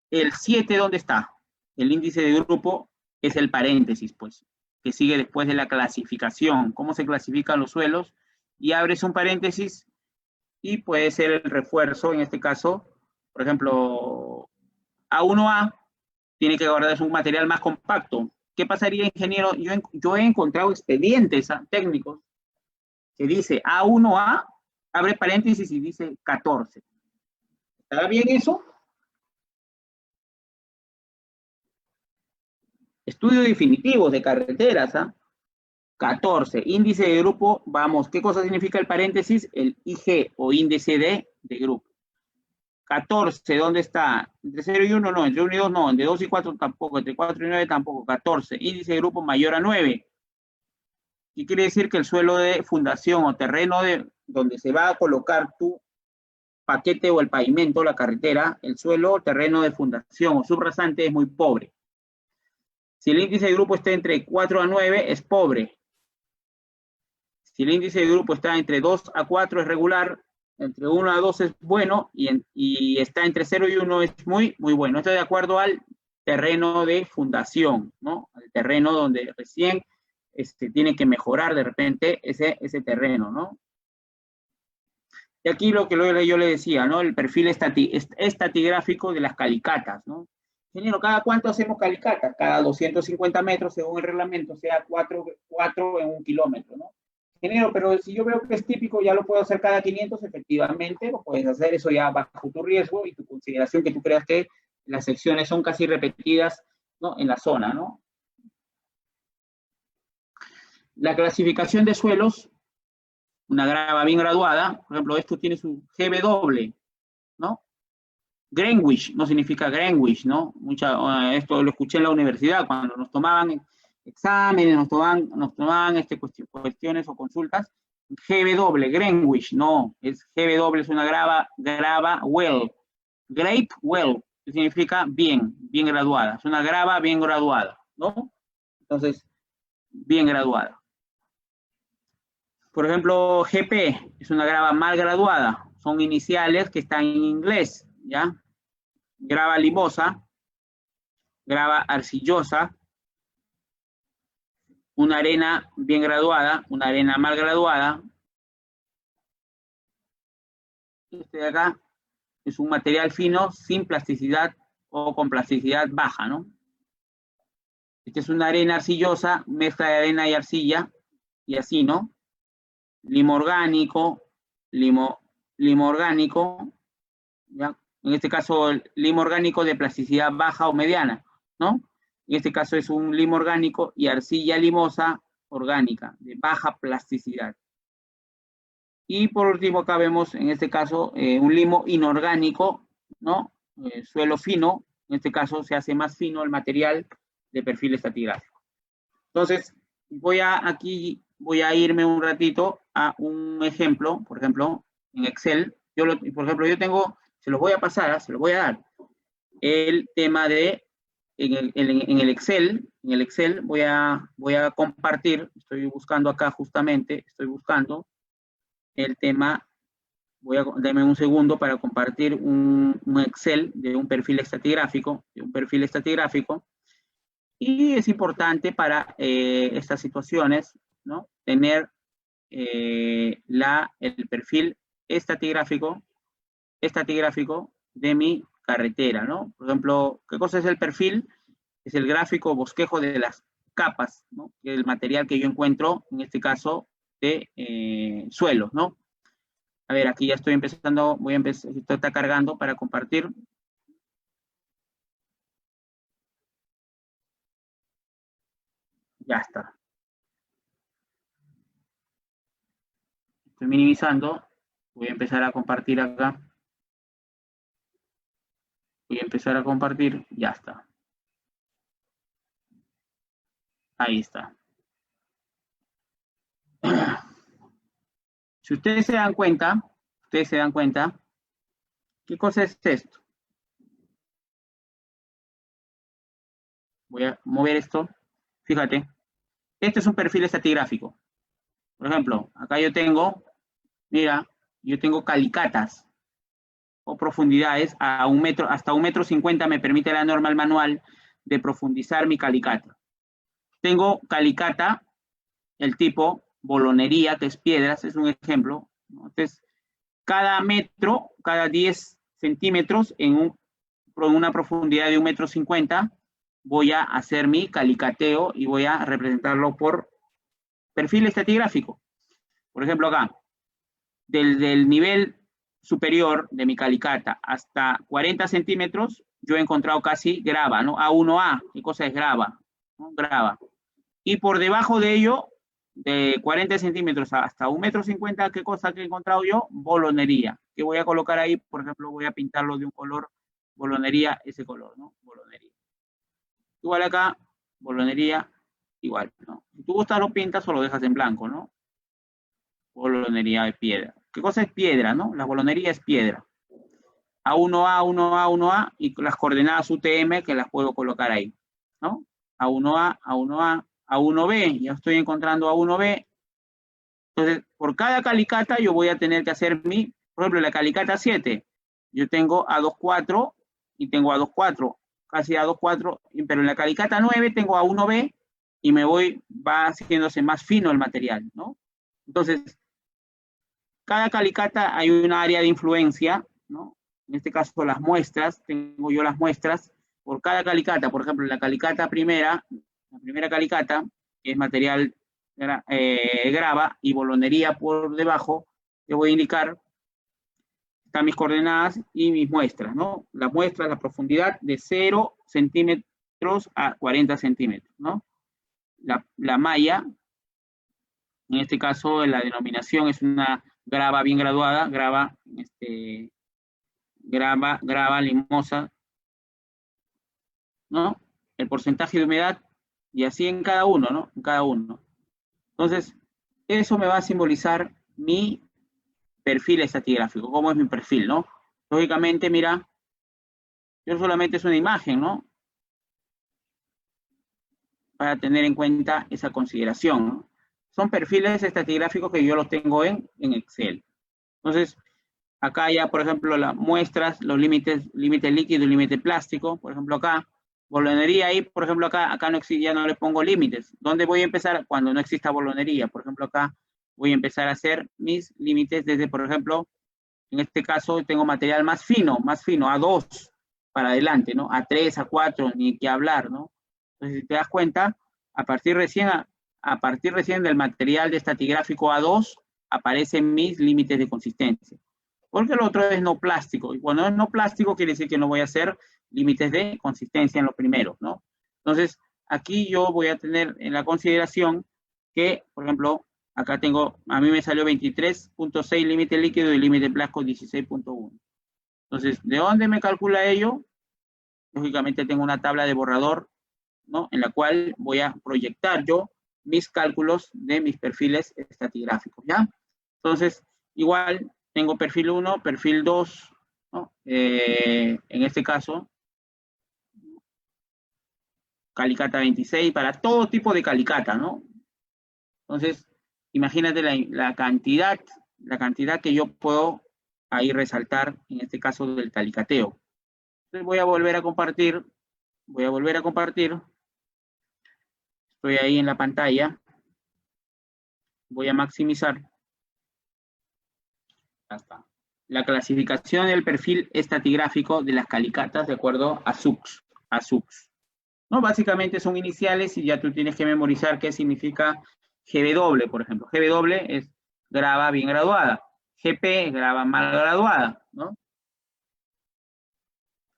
¿El 7 dónde está? El índice de grupo es el paréntesis, pues, que sigue después de la clasificación. ¿Cómo se clasifican los suelos? Y abres un paréntesis y puede ser el refuerzo, en este caso, por ejemplo, A1A tiene que guardarse un material más compacto. ¿Qué pasaría, ingeniero? Yo he encontrado expedientes técnicos que dice A1A, abre paréntesis y dice 14. ¿Está bien eso? Estudios definitivos de carreteras, 14. Índice de grupo, vamos, ¿qué cosa significa el paréntesis? El IG o índice de grupo. 14, ¿dónde está? Entre 0 y 1 no, entre 1 y 2 no, entre 2 y 4 tampoco, entre 4 y 9 tampoco, 14. Índice de grupo mayor a 9. ¿Qué quiere decir? Que el suelo de fundación o terreno donde se va a colocar tu paquete o el pavimento, la carretera, el suelo o terreno de fundación o subrasante es muy pobre. Si el índice de grupo está entre 4 a 9, es pobre. Si el índice de grupo está entre 2 a 4, es regular. Entre 1 a 2 es bueno y está entre 0 y 1 es muy, muy bueno. Esto es de acuerdo al terreno de fundación, ¿no? Al terreno donde recién tiene que mejorar de repente ese terreno, ¿no? Y aquí lo que yo le decía, ¿no? El perfil estatigráfico de las calicatas, ¿no? Ingeniero, ¿cada cuánto hacemos calicatas? Cada 250 metros, según el reglamento, sea 4 en 1 kilómetro, ¿no? Ingeniero, pero si yo veo que es típico, ya lo puedo hacer cada 500, efectivamente, lo puedes hacer, eso ya bajo tu riesgo y tu consideración que tú creas que las secciones son casi repetidas, ¿no? En la zona, ¿no? La clasificación de suelos, una grava bien graduada, por ejemplo, esto tiene su GB doble, ¿no? Greenwich, no significa Greenwich, ¿no? Esto lo escuché en la universidad, cuando nos tomaban exámenes, nos tomaban cuestiones o consultas, GW, Greenwich, no, es GW, es una grava well. Grape well, que significa bien, bien graduada. Es una grava bien graduada, ¿no? Entonces, bien graduada. Por ejemplo, GP es una grava mal graduada. Son iniciales que están en inglés, ¿ya? Grava limosa, grava arcillosa, una arena bien graduada, una arena mal graduada. Este de acá es un material fino sin plasticidad o con plasticidad baja, ¿no? Esta es una arena arcillosa, mezcla de arena y arcilla, y así, ¿no? Limo orgánico, limo orgánico, ¿ya? En este caso, el limo orgánico de plasticidad baja o mediana, ¿no? En este caso es un limo orgánico y arcilla limosa orgánica, de baja plasticidad. Y por último, acá vemos, en este caso, un limo inorgánico, ¿no? Suelo fino, en este caso se hace más fino el material de perfil estratigráfico. Entonces, voy a irme un ratito a un ejemplo, por ejemplo, en Excel. Por ejemplo, yo tengo, se los voy a pasar, se los voy a dar, el tema de, en el Excel voy a compartir, estoy buscando acá justamente, estoy buscando el tema, dame un segundo para compartir un Excel de un perfil estratigráfico, y es importante para estas situaciones, ¿no? Tener el perfil estratigráfico de mi carretera, ¿no? Por ejemplo, ¿qué cosa es el perfil? Es el gráfico bosquejo de las capas, ¿no? El material que yo encuentro, en este caso, de suelos, ¿no? A ver, aquí ya estoy empezando, esto está cargando para compartir. Ya está. Estoy minimizando. Voy a empezar a compartir acá. Voy a empezar a compartir. Ya está. Ahí está. Si ustedes se dan cuenta, ¿qué cosa es esto? Voy a mover esto. Fíjate. Este es un perfil estratigráfico. Por ejemplo, acá yo tengo, mira, yo tengo calicatas o profundidades a 1 metro, hasta 1,50 m me permite la norma manual de profundizar mi calicata. Tengo calicata, el tipo bolonería, que es piedras, es un ejemplo, ¿no? Entonces, cada metro, cada 10 centímetros, en una profundidad de 1,50 m, voy a hacer mi calicateo y voy a representarlo por perfil estratigráfico. Por ejemplo, acá, desde el nivel superior de mi calicata hasta 40 centímetros, yo he encontrado casi grava, ¿no? A1A, ¿qué cosa es grava? ¿No? Grava. Y por debajo de ello, de 40 centímetros hasta 1,50 m, ¿qué cosa que he encontrado yo? Bolonería. ¿Qué voy a colocar ahí? Por ejemplo, voy a pintarlo de un color, bolonería, ese color, ¿no? Bolonería. Igual acá, bolonería, igual, ¿no? Si tú gustas lo pintas o lo dejas en blanco, ¿no? Bolonería de piedra. ¿Qué cosa es piedra, no? La bolonería es piedra. A1A, 1A, 1A, y las coordenadas UTM que las puedo colocar ahí, ¿no? A1A, A1A, A1B, ya estoy encontrando A1B. Entonces, por cada calicata yo voy a tener que hacer por ejemplo, la calicata 7, yo tengo A24 y tengo A24, casi A24, pero en la calicata 9 tengo A1B y va haciéndose más fino el material, ¿no? Entonces, cada calicata hay un área de influencia, ¿no? En este caso las muestras, tengo yo las muestras por cada calicata. Por ejemplo, la calicata primera, la primera calicata, que es material grava y bolonería por debajo, yo voy a indicar, están mis coordenadas y mis muestras, ¿no? Las muestras, la profundidad de 0 centímetros a 40 centímetros, ¿no? La malla, en este caso la denominación es una grava bien graduada, grava limosa, ¿no? El porcentaje de humedad, y así en cada uno, ¿no? En cada uno. Entonces, eso me va a simbolizar mi perfil estratigráfico. ¿Cómo es mi perfil, no? Lógicamente, mira, yo solamente es una imagen, ¿no? Para tener en cuenta esa consideración, ¿no? Son perfiles estratigráficos que yo los tengo en Excel. Entonces, acá ya, por ejemplo, las muestras, los límites líquido y límite plástico, por ejemplo, acá, bolonería ahí, por ejemplo, acá no existe, ya no le pongo límites. ¿Dónde voy a empezar? Cuando no exista bolonería. Por ejemplo, acá voy a empezar a hacer mis límites desde, por ejemplo, en este caso tengo material más fino, A2 para adelante, ¿no? A3, A4, ni que hablar, ¿no? Entonces, si te das cuenta, a partir recién del material de estratigráfico A2, aparecen mis límites de consistencia. Porque el otro es no plástico. Y cuando es no plástico, quiere decir que no voy a hacer límites de consistencia en los primeros, ¿no? Entonces, aquí yo voy a tener en la consideración que, por ejemplo, acá tengo, a mí me salió 23.6 límite líquido y límite plástico 16.1. Entonces, ¿de dónde me calcula ello? Lógicamente tengo una tabla de borrador, ¿no? En la cual voy a proyectar yo mis cálculos de mis perfiles estratigráficos, ¿ya? Entonces, igual tengo perfil 1, perfil 2, ¿no? En este caso, calicata 26, para todo tipo de calicata, ¿no? Entonces, imagínate la cantidad que yo puedo ahí resaltar, en este caso del calicateo. Entonces voy a volver a compartir, estoy ahí en la pantalla, voy a maximizar. Hasta la clasificación del perfil estratigráfico de las calicatas de acuerdo a SUX. ¿No? Básicamente son iniciales y ya tú tienes que memorizar qué significa GW, por ejemplo. GW es grava bien graduada. GP es grava mal graduada, ¿no?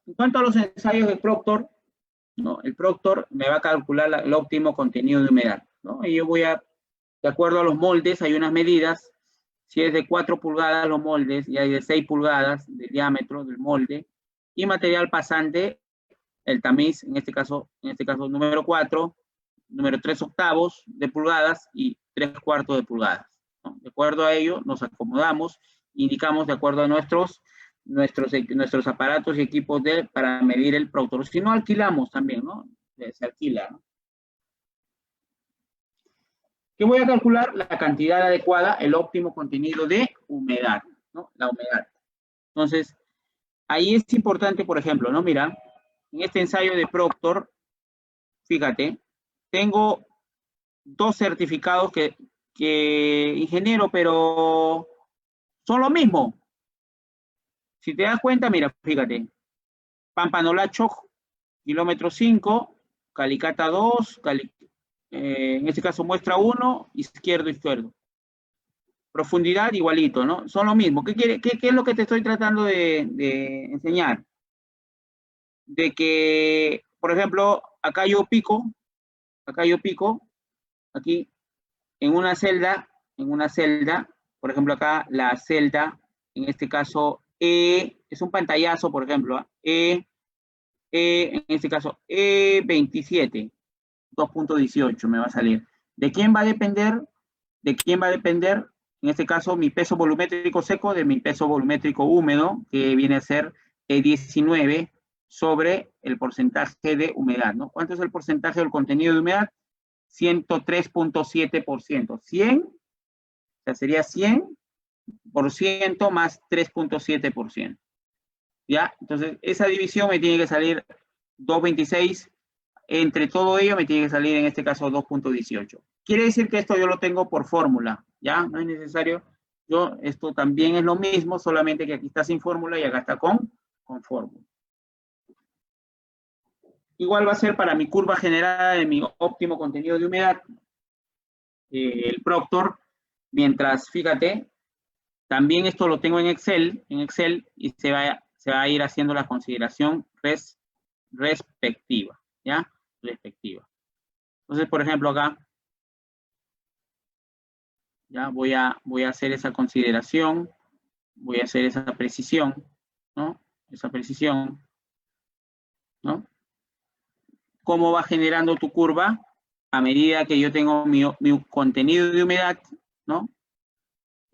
En cuanto a los ensayos de Proctor, ¿no? El Proctor me va a calcular el óptimo contenido de humedad, ¿no? Y yo voy a, de acuerdo a los moldes, hay unas medidas. Si es de 4 pulgadas los moldes y hay de 6 pulgadas de diámetro del molde, y material pasante, el tamiz, en este caso número 4, número 3/8 de pulgadas y 3/4 de pulgadas, ¿no? De acuerdo a ello, nos acomodamos, indicamos de acuerdo a nuestros aparatos y equipos para medir el Proctor. Si no, alquilamos también, ¿no? Se alquila, ¿no? Que voy a calcular la cantidad adecuada, el óptimo contenido de humedad, ¿no? La humedad. Entonces, ahí es importante, por ejemplo, ¿no? Mira, en este ensayo de Proctor, fíjate, tengo 2 certificados que ingeniero, pero son lo mismo. Si te das cuenta, mira, fíjate, Pampanolacho, kilómetro 5, Calicata 2, en este caso muestra 1, izquierdo. Profundidad igualito, ¿no? Son lo mismo. ¿Qué es lo que te estoy tratando de enseñar? De que, por ejemplo, acá yo pico, aquí, en una celda, por ejemplo, acá la celda, en este caso, es un pantallazo, por ejemplo, en este caso, E27, 2.18 me va a salir. ¿De quién va a depender? En este caso, mi peso volumétrico seco de mi peso volumétrico húmedo, que viene a ser E19 sobre el porcentaje de humedad, ¿no? ¿Cuánto es el porcentaje del contenido de humedad? 103.7%. 100, o sea, sería 100% más 3.7%. ¿Ya? Entonces, esa división me tiene que salir 2.26. Entre todo ello me tiene que salir, en este caso, 2.18. Quiere decir que esto yo lo tengo por fórmula, ¿ya? No es necesario. Esto también es lo mismo, solamente que aquí está sin fórmula y acá está con fórmula. Igual va a ser para mi curva generada de mi óptimo contenido de humedad, el Proctor, mientras, fíjate, también esto lo tengo en Excel, y se va a ir haciendo la consideración respectiva, ¿ya? Respectiva. Entonces, por ejemplo, acá, ya voy a hacer esa consideración, voy a hacer esa precisión, ¿no? Esa precisión, ¿no? ¿Cómo va generando tu curva? A medida que yo tengo mi contenido de humedad, ¿no?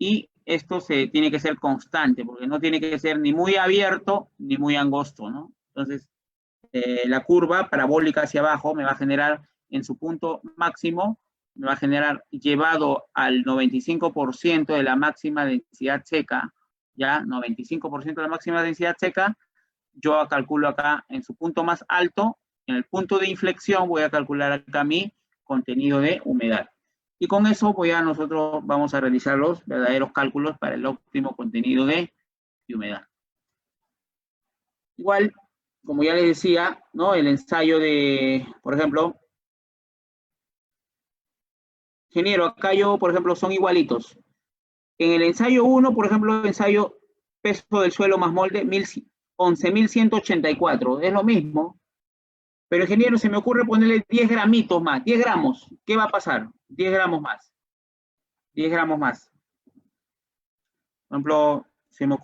y esto tiene que ser constante, porque no tiene que ser ni muy abierto ni muy angosto, ¿no? Entonces, la curva parabólica hacia abajo me va a generar en su punto máximo, me va a generar llevado al 95% de la máxima densidad seca, ya 95% de la máxima densidad seca, yo calculo acá en su punto más alto, en el punto de inflexión voy a calcular acá mi contenido de humedad. Y con eso nosotros vamos a realizar los verdaderos cálculos para el óptimo contenido de humedad. Igual, como ya les decía, ¿no? El ensayo de, por ejemplo, ingeniero, acá yo, por ejemplo, son igualitos. En el ensayo 1, por ejemplo, ensayo peso del suelo más molde, 11.184, es lo mismo. Pero ingeniero, se me ocurre ponerle 10 gramitos más, 10 gramos. ¿Qué va a pasar? 10 gramos más. 10 gramos más. Por ejemplo, se me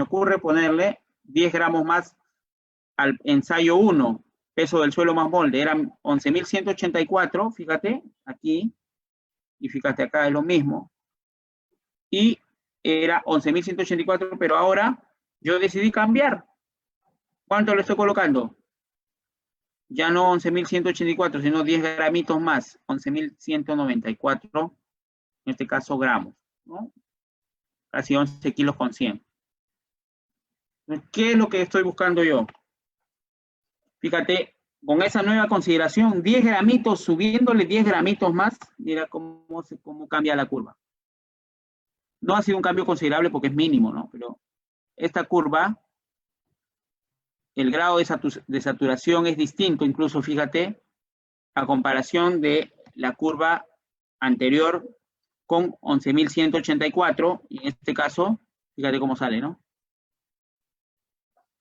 ocurre ponerle 10 gramos más al ensayo 1, peso del suelo más molde, eran 11.184, fíjate, aquí, y fíjate acá es lo mismo, y era 11.184, pero ahora yo decidí cambiar. ¿Cuánto le estoy colocando? Ya no 11.184, sino 10 gramitos más, 11.194, en este caso gramos, ¿no? Casi 11 kilos con 100. ¿Qué es lo que estoy buscando yo? Fíjate, con esa nueva consideración, 10 gramitos, subiéndole 10 gramitos más, mira cómo cambia la curva. No ha sido un cambio considerable porque es mínimo, ¿no? Pero esta curva, el grado de saturación es distinto, incluso fíjate, a comparación de la curva anterior con 11.184, y en este caso, fíjate cómo sale, ¿no?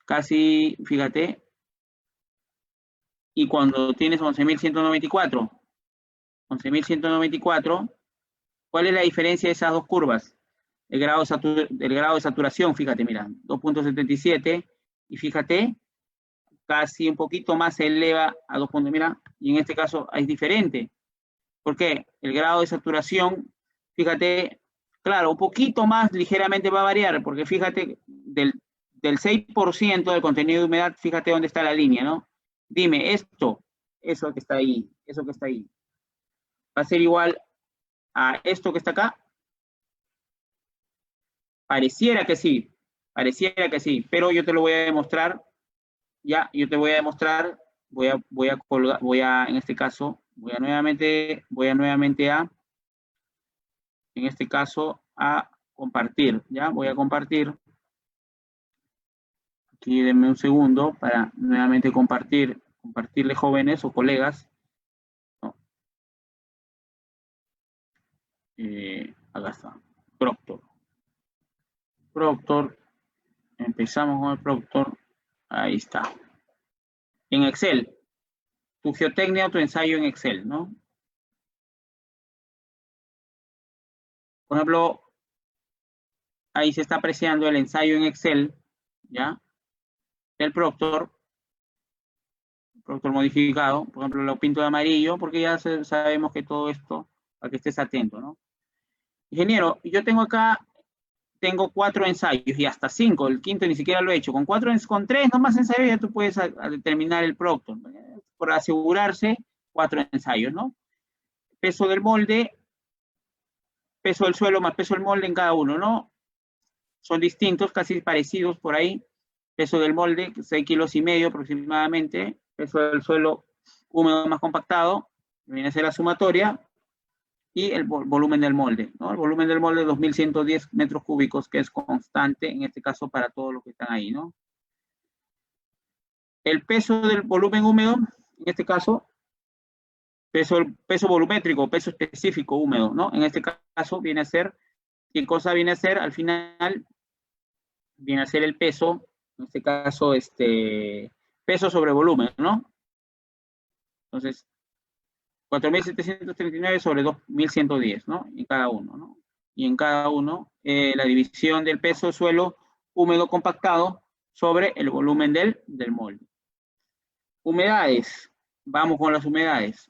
Casi, fíjate, y cuando tienes 11.194, ¿cuál es la diferencia de esas dos curvas? El grado de saturación, fíjate, mira, 2.77, y fíjate, casi un poquito más se eleva a 2 puntos, mira, y en este caso es diferente. ¿Por qué? El grado de saturación, fíjate, claro, un poquito más ligeramente va a variar, porque fíjate, del 6% del contenido de humedad, fíjate dónde está la línea, ¿no? Dime, eso que está ahí, ¿va a ser igual a esto que está acá? Pareciera que sí, pero yo te lo voy a demostrar, ya, yo te voy a demostrar, en este caso, voy a nuevamente en este caso, a compartir, ya, voy a compartir, aquí denme un segundo para nuevamente compartirle jóvenes o colegas, ¿no? Acá está, Proctor, empezamos con el Proctor, ahí está. En Excel, tu geotecnia, tu ensayo en Excel, ¿no? Por ejemplo, ahí se está apreciando el ensayo en Excel, ¿ya? El Proctor modificado, por ejemplo, lo pinto de amarillo, porque ya sabemos que todo esto, para que estés atento, ¿no? Ingeniero, yo tengo 4 ensayos y hasta 5, el quinto ni siquiera lo he hecho. Con 3 nomás ensayos ya tú puedes determinar el Proctor. Por asegurarse, 4 ensayos, ¿no? Peso del molde, peso del suelo más peso del molde en cada uno, ¿no? Son distintos, casi parecidos por ahí. Peso del molde, 6,5 kilos aproximadamente. Peso del suelo húmedo más compactado, viene a ser la sumatoria. Y el volumen del molde, ¿no? El volumen del molde, 2.110 metros cúbicos, que es constante, en este caso, para todos los que están ahí, ¿no? El peso del volumen húmedo, en este caso, peso volumétrico, peso específico húmedo, ¿no? En este caso viene a ser, ¿qué cosa viene a ser? Al final, viene a ser el peso, en este caso, peso sobre volumen, ¿no? Entonces, 4.739 sobre 2.110, ¿no? En cada uno, ¿no? Y en cada uno, la división del peso suelo húmedo compactado sobre el volumen del molde. Humedades. Vamos con las humedades.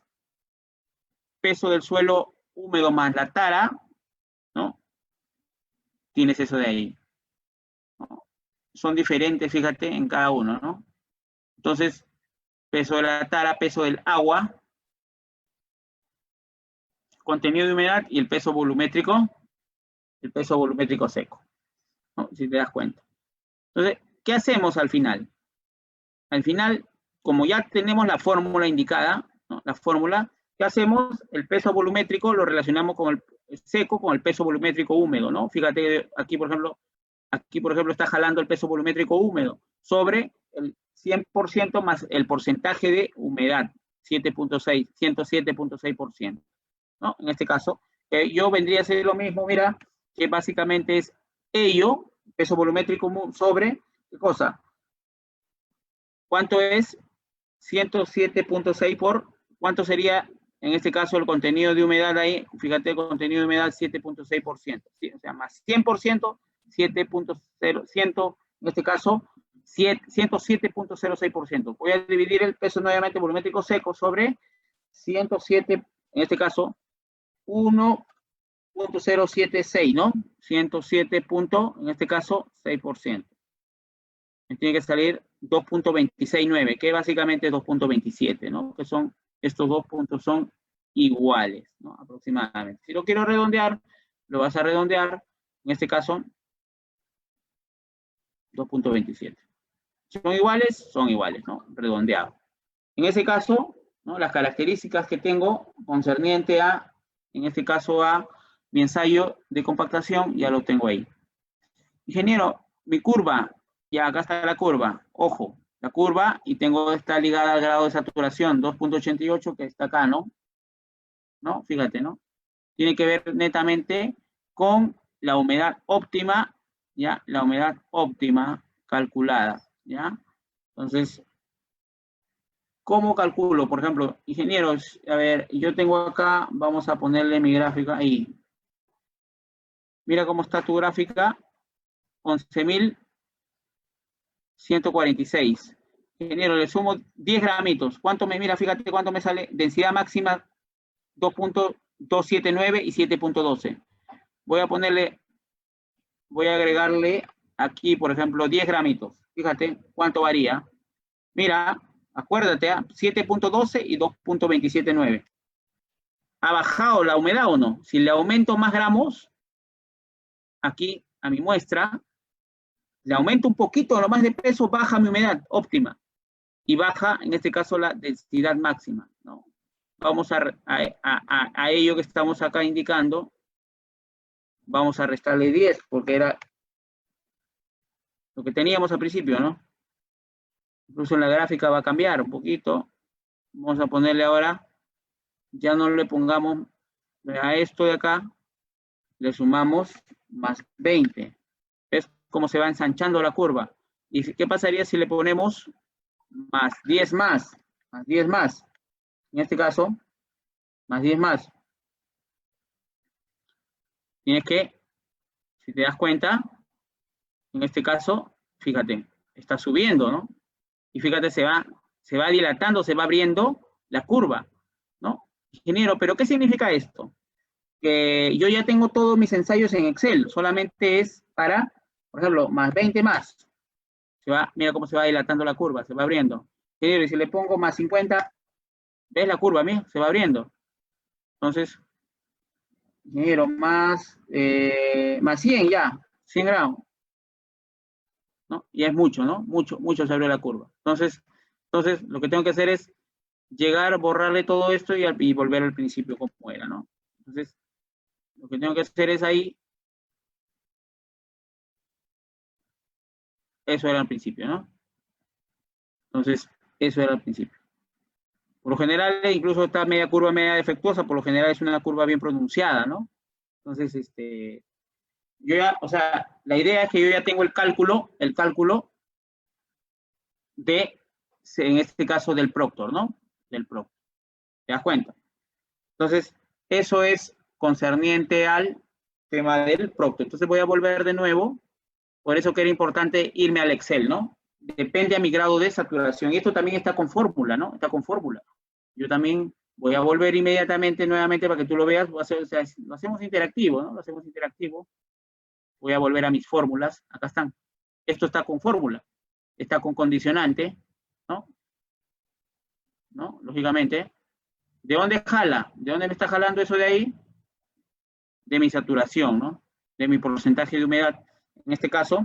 Peso del suelo húmedo más la tara, ¿no? tienes eso de ahí, ¿no? Son diferentes, fíjate, en cada uno, ¿no? Entonces, peso de la tara, peso del agua, contenido de humedad y el peso volumétrico seco, ¿no? Si te das cuenta. Entonces, ¿qué hacemos al final? Al final, como ya tenemos la fórmula indicada, ¿no? La fórmula, ¿qué hacemos? El peso volumétrico lo relacionamos con el seco con el peso volumétrico húmedo, ¿no? Fíjate, aquí por ejemplo está jalando el peso volumétrico húmedo sobre el 100% más el porcentaje de humedad, 107.6%, ¿no? En este caso, yo vendría a ser lo mismo, mira, que básicamente es ello, peso volumétrico sobre, ¿qué cosa? ¿Cuánto es 107.6 por, cuánto sería en este caso el contenido de humedad ahí? Fíjate, el contenido de humedad 7.6%, ¿sí? O sea, más 100%, 7.0, en este caso, 107.06%. Voy a dividir el peso nuevamente volumétrico seco sobre 107, en este caso, 1.076, ¿no? 107. En este caso, 6%. Me tiene que salir 2.269, que básicamente es 2.27, ¿no? Que son, estos dos puntos son iguales, ¿no? Aproximadamente. Si lo quiero redondear, lo vas a redondear, en este caso, 2.27. Son iguales, ¿no? Redondeado. En ese caso, ¿no? Las características que tengo concerniente a, en este caso, a mi ensayo de compactación, ya lo tengo ahí. Ingeniero, mi curva, ya acá está la curva, ojo, la curva, y está ligada al grado de saturación, 2.88, que está acá, ¿no? ¿No? Fíjate, ¿no? Tiene que ver netamente con la humedad óptima, ¿ya? La humedad óptima calculada, ¿ya? Entonces, ¿cómo calculo? Por ejemplo, ingenieros, a ver, yo tengo acá, vamos a ponerle mi gráfica ahí. Mira cómo está tu gráfica, 11.146. Ingeniero, le sumo 10 gramitos. ¿Cuánto me, mira, fíjate cuánto me sale? Densidad máxima 2.279 y 7.12. Voy a agregarle aquí, por ejemplo, 10 gramitos. Fíjate cuánto varía. Mira, acuérdate, 7.12 y 2.279. ¿Ha bajado la humedad o no? Si le aumento más gramos, aquí a mi muestra, le aumento un poquito, lo más de peso, baja mi humedad óptima. Y baja, en este caso, la densidad máxima, ¿no? Vamos a ello que estamos acá indicando, vamos a restarle 10, porque era lo que teníamos al principio, ¿no? Incluso en la gráfica va a cambiar un poquito. Vamos a ponerle ahora, ya no le pongamos a esto de acá, le sumamos más 20. ¿Ves cómo se va ensanchando la curva? ¿Y qué pasaría si le ponemos más 10 más? Más 10 más. En este caso, más 10 más. Tienes que, si te das cuenta, en este caso, fíjate, está subiendo, ¿no? Y fíjate, se va dilatando, se va abriendo la curva, ¿no? Ingeniero, ¿pero qué significa esto? Que yo ya tengo todos mis ensayos en Excel, solamente es para, por ejemplo, más 20 más. Mira cómo se va dilatando la curva, se va abriendo. Y si le pongo más 50, ¿ves la curva? Mira, se va abriendo. Entonces, ingeniero, más 100 ya, 100 gramos. ¿No? Y es mucho, ¿no? Mucho se abrió la curva. Entonces, lo que tengo que hacer es llegar, borrarle todo esto y volver al principio como era, ¿no? Entonces, lo que tengo que hacer es ahí, eso era al principio, ¿no? Entonces, eso era al principio. Por lo general, incluso esta media curva media defectuosa, por lo general es una curva bien pronunciada, ¿no? Entonces, yo ya, o sea, la idea es que yo ya tengo el cálculo de, en este caso, del Proctor, ¿no? Del Proctor. ¿Te das cuenta? Entonces, eso es concerniente al tema del Proctor. Entonces voy a volver de nuevo. Por eso que era importante irme al Excel, ¿no? Depende a mi grado de saturación. Y esto también está con fórmula, ¿no? Está con fórmula. Yo también voy a volver inmediatamente nuevamente para que tú lo veas. O sea, lo hacemos interactivo, ¿no? Lo hacemos interactivo. Voy a volver a mis fórmulas. Acá están. Esto está con fórmula. Está con condicionante, ¿no? ¿No? Lógicamente. ¿De dónde jala? ¿De dónde me está jalando eso de ahí? De mi saturación, ¿no? De mi porcentaje de humedad. En este caso,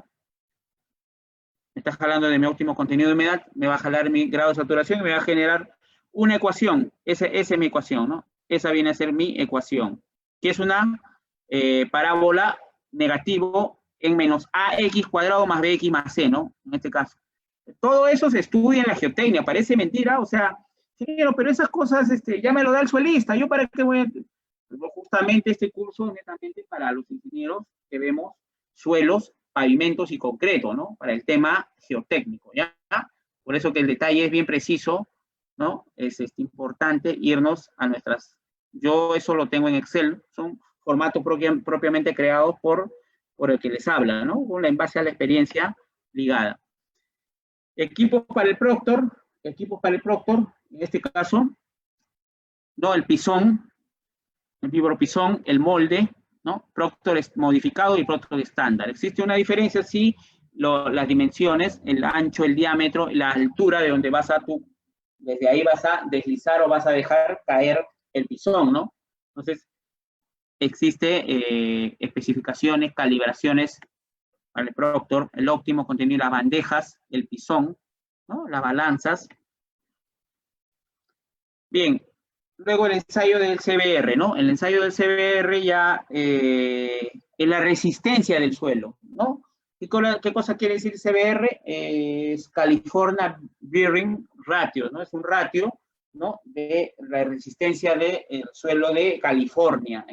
me está jalando de mi óptimo contenido de humedad, me va a jalar mi grado de saturación y me va a generar una ecuación. Esa es mi ecuación, ¿no? Esa viene a ser mi ecuación, que es una parábola negativo en menos ax cuadrado más bx más c, ¿no? En este caso. Todo eso se estudia en la geotecnia, parece mentira, o sea, pero esas cosas ya me lo da el suelista, ¿yo para qué voy a...? Justamente este curso es netamente para los ingenieros que vemos suelos, pavimentos y concreto, ¿no? Para el tema geotécnico, ¿ya? Por eso que el detalle es bien preciso, ¿no? Es importante irnos a nuestras... Yo eso lo tengo en Excel, son formatos propiamente creados por el que les habla, ¿no? En base a la experiencia ligada. Equipos para el proctor, en este caso, ¿no? El pisón, el vibropisón, el molde, ¿no? Proctor modificado y proctor estándar. Existe una diferencia, sí, las dimensiones, el ancho, el diámetro, la altura de donde vas a desde ahí vas a deslizar o vas a dejar caer el pisón, ¿no? Entonces, existe especificaciones, calibraciones para el proctor, el óptimo contenido, las bandejas, el pisón, ¿no? Las balanzas. Bien, luego el ensayo del CBR, ¿no? El ensayo del CBR ya es la resistencia del suelo, ¿no? ¿Qué cosa quiere decir CBR? Es California Bearing Ratio, ¿no? Es un ratio, ¿no? De la resistencia del suelo de California.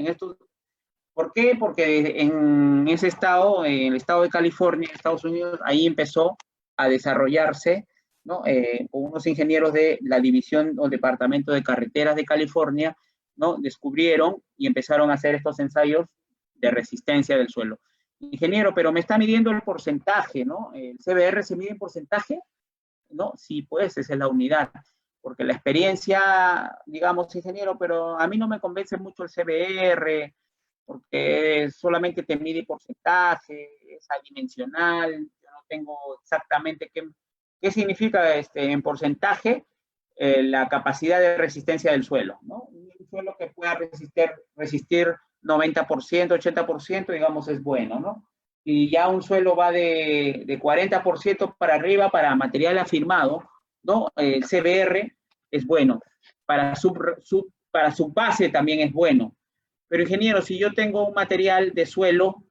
¿Por qué? Porque en ese estado, en el estado de California, Estados Unidos, ahí empezó a desarrollarse, ¿no? Con unos ingenieros de la división o departamento de carreteras de California, ¿no? Descubrieron y empezaron a hacer estos ensayos de resistencia del suelo. Ingeniero, pero me está midiendo el porcentaje, ¿no? ¿El CBR se mide en porcentaje? ¿No? Sí, pues, esa es la unidad. Porque la experiencia, digamos, ingeniero, pero a mí no me convence mucho el CBR, porque solamente te mide porcentaje, es adimensional, yo no tengo exactamente qué significa en porcentaje la capacidad de resistencia del suelo, ¿no? Un suelo que pueda resistir 90%, 80%, digamos, es bueno, ¿no? Y ya un suelo va de 40% para arriba para material afirmado, ¿no? El CBR es bueno. Para su base también es bueno. Pero, ingeniero, si yo tengo un material de suelo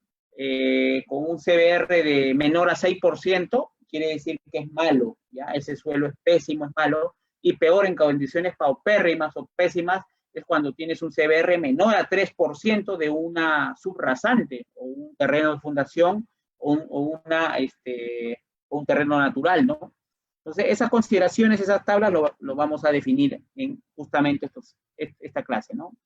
con un CBR de menor a 6%, quiere decir que es malo, ¿ya? Ese suelo es pésimo, es malo, y peor en condiciones paupérrimas o pésimas es cuando tienes un CBR menor a 3% de una subrasante, o un terreno de fundación, o un terreno natural, ¿no? Entonces, esas consideraciones, esas tablas, lo vamos a definir en justamente esta clase, ¿no?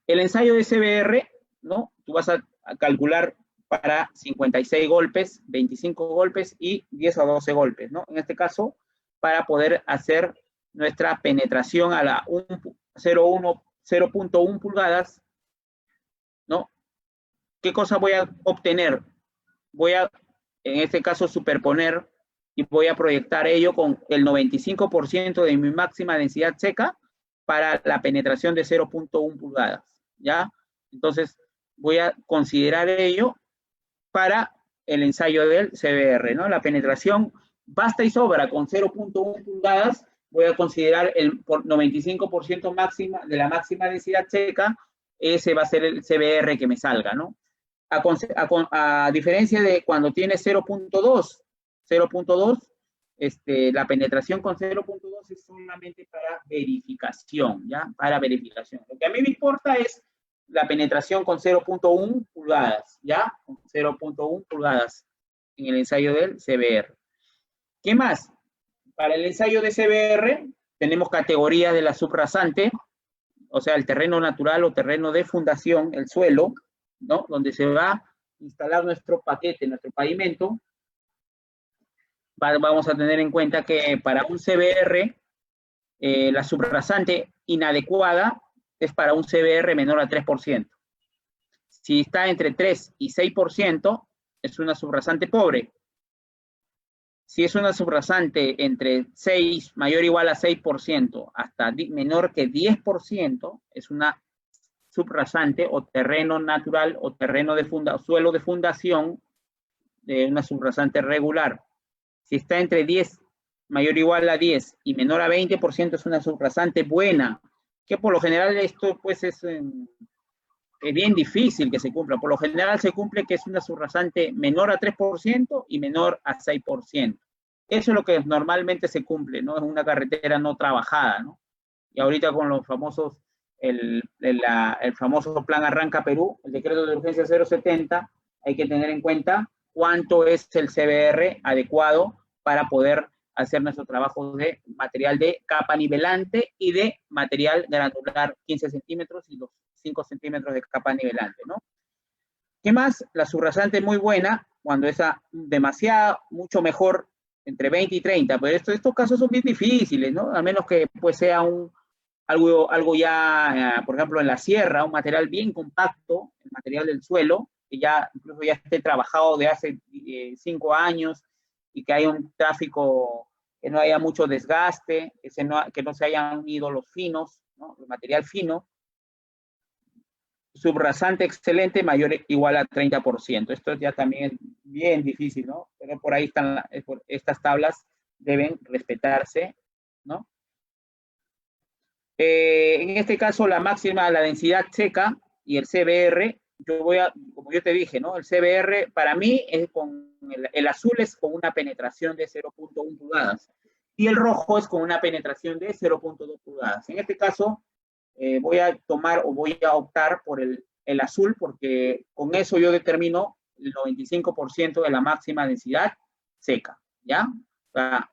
El ensayo de CBR, ¿no? Tú vas a calcular para 56 golpes, 25 golpes y 10 o 12 golpes, ¿no? En este caso, para poder hacer nuestra penetración a la 0.1 pulgadas, ¿no? ¿Qué cosa voy a obtener? Voy a, en este caso, superponer y voy a proyectar ello con el 95% de mi máxima densidad seca para la penetración de 0.1 pulgadas, ¿ya? Entonces, voy a considerar ello para el ensayo del CBR, ¿no? La penetración basta y sobra con 0.1 pulgadas, voy a considerar el 95% máxima de la máxima densidad seca, ese va a ser el CBR que me salga, ¿no? A diferencia de cuando tiene 0.2, la penetración con 0.2 es solamente para verificación, ¿ya? Para verificación. Lo que a mí me importa es la penetración con 0.1 pulgadas, ¿ya? Con 0.1 pulgadas en el ensayo del CBR. ¿Qué más? Para el ensayo de CBR tenemos categorías de la subrasante, o sea, el terreno natural o terreno de fundación, el suelo, ¿no? Donde se va a instalar nuestro paquete, nuestro pavimento. Vamos a tener en cuenta que para un CBR, la subrasante inadecuada es para un CBR menor a 3%. Si está entre 3 y 6%, es una subrasante pobre. Si es una subrasante entre 6, mayor o igual a 6%, hasta menor que 10%, es una subrasante o terreno natural o terreno de suelo de fundación de una subrasante regular. Si está entre 10, mayor o igual a 10 y menor a 20%, es una subrasante buena, que por lo general esto pues es bien difícil que se cumpla. Por lo general se cumple que es una subrasante menor a 3% y menor a 6%. Eso es lo que normalmente se cumple, ¿no? Es una carretera no trabajada, ¿no? Y ahorita con los famosos, el famoso Plan Arranca Perú, el decreto de urgencia 070, hay que tener en cuenta cuánto es el CBR adecuado para poder hacer nuestro trabajo de material de capa nivelante y de material granular 15 centímetros y los 5 centímetros de capa nivelante, ¿no? ¿Qué más? La subrasante es muy buena cuando es demasiado, mucho mejor, entre 20 y 30, pero estos casos son bien difíciles, ¿no? A menos que pues sea algo ya, por ejemplo, en la sierra, un material bien compacto, el material del suelo, que ya incluso ya esté trabajado de hace 5 años y que haya un tráfico, que no haya mucho desgaste, que no se hayan ido los finos, ¿no? El material fino. Subrasante excelente, mayor o igual a 30%. Esto ya también es bien difícil, ¿no? Pero por ahí están, estas tablas deben respetarse, ¿no? En este caso, la máxima, la densidad seca y el CBR, como yo te dije, ¿no? El CBR para mí es el azul es con una penetración de 0.1 pulgadas y el rojo es con una penetración de 0.2 pulgadas. En este caso, voy a tomar o voy a optar por el azul porque con eso yo determino el 95% de la máxima densidad seca, ¿ya?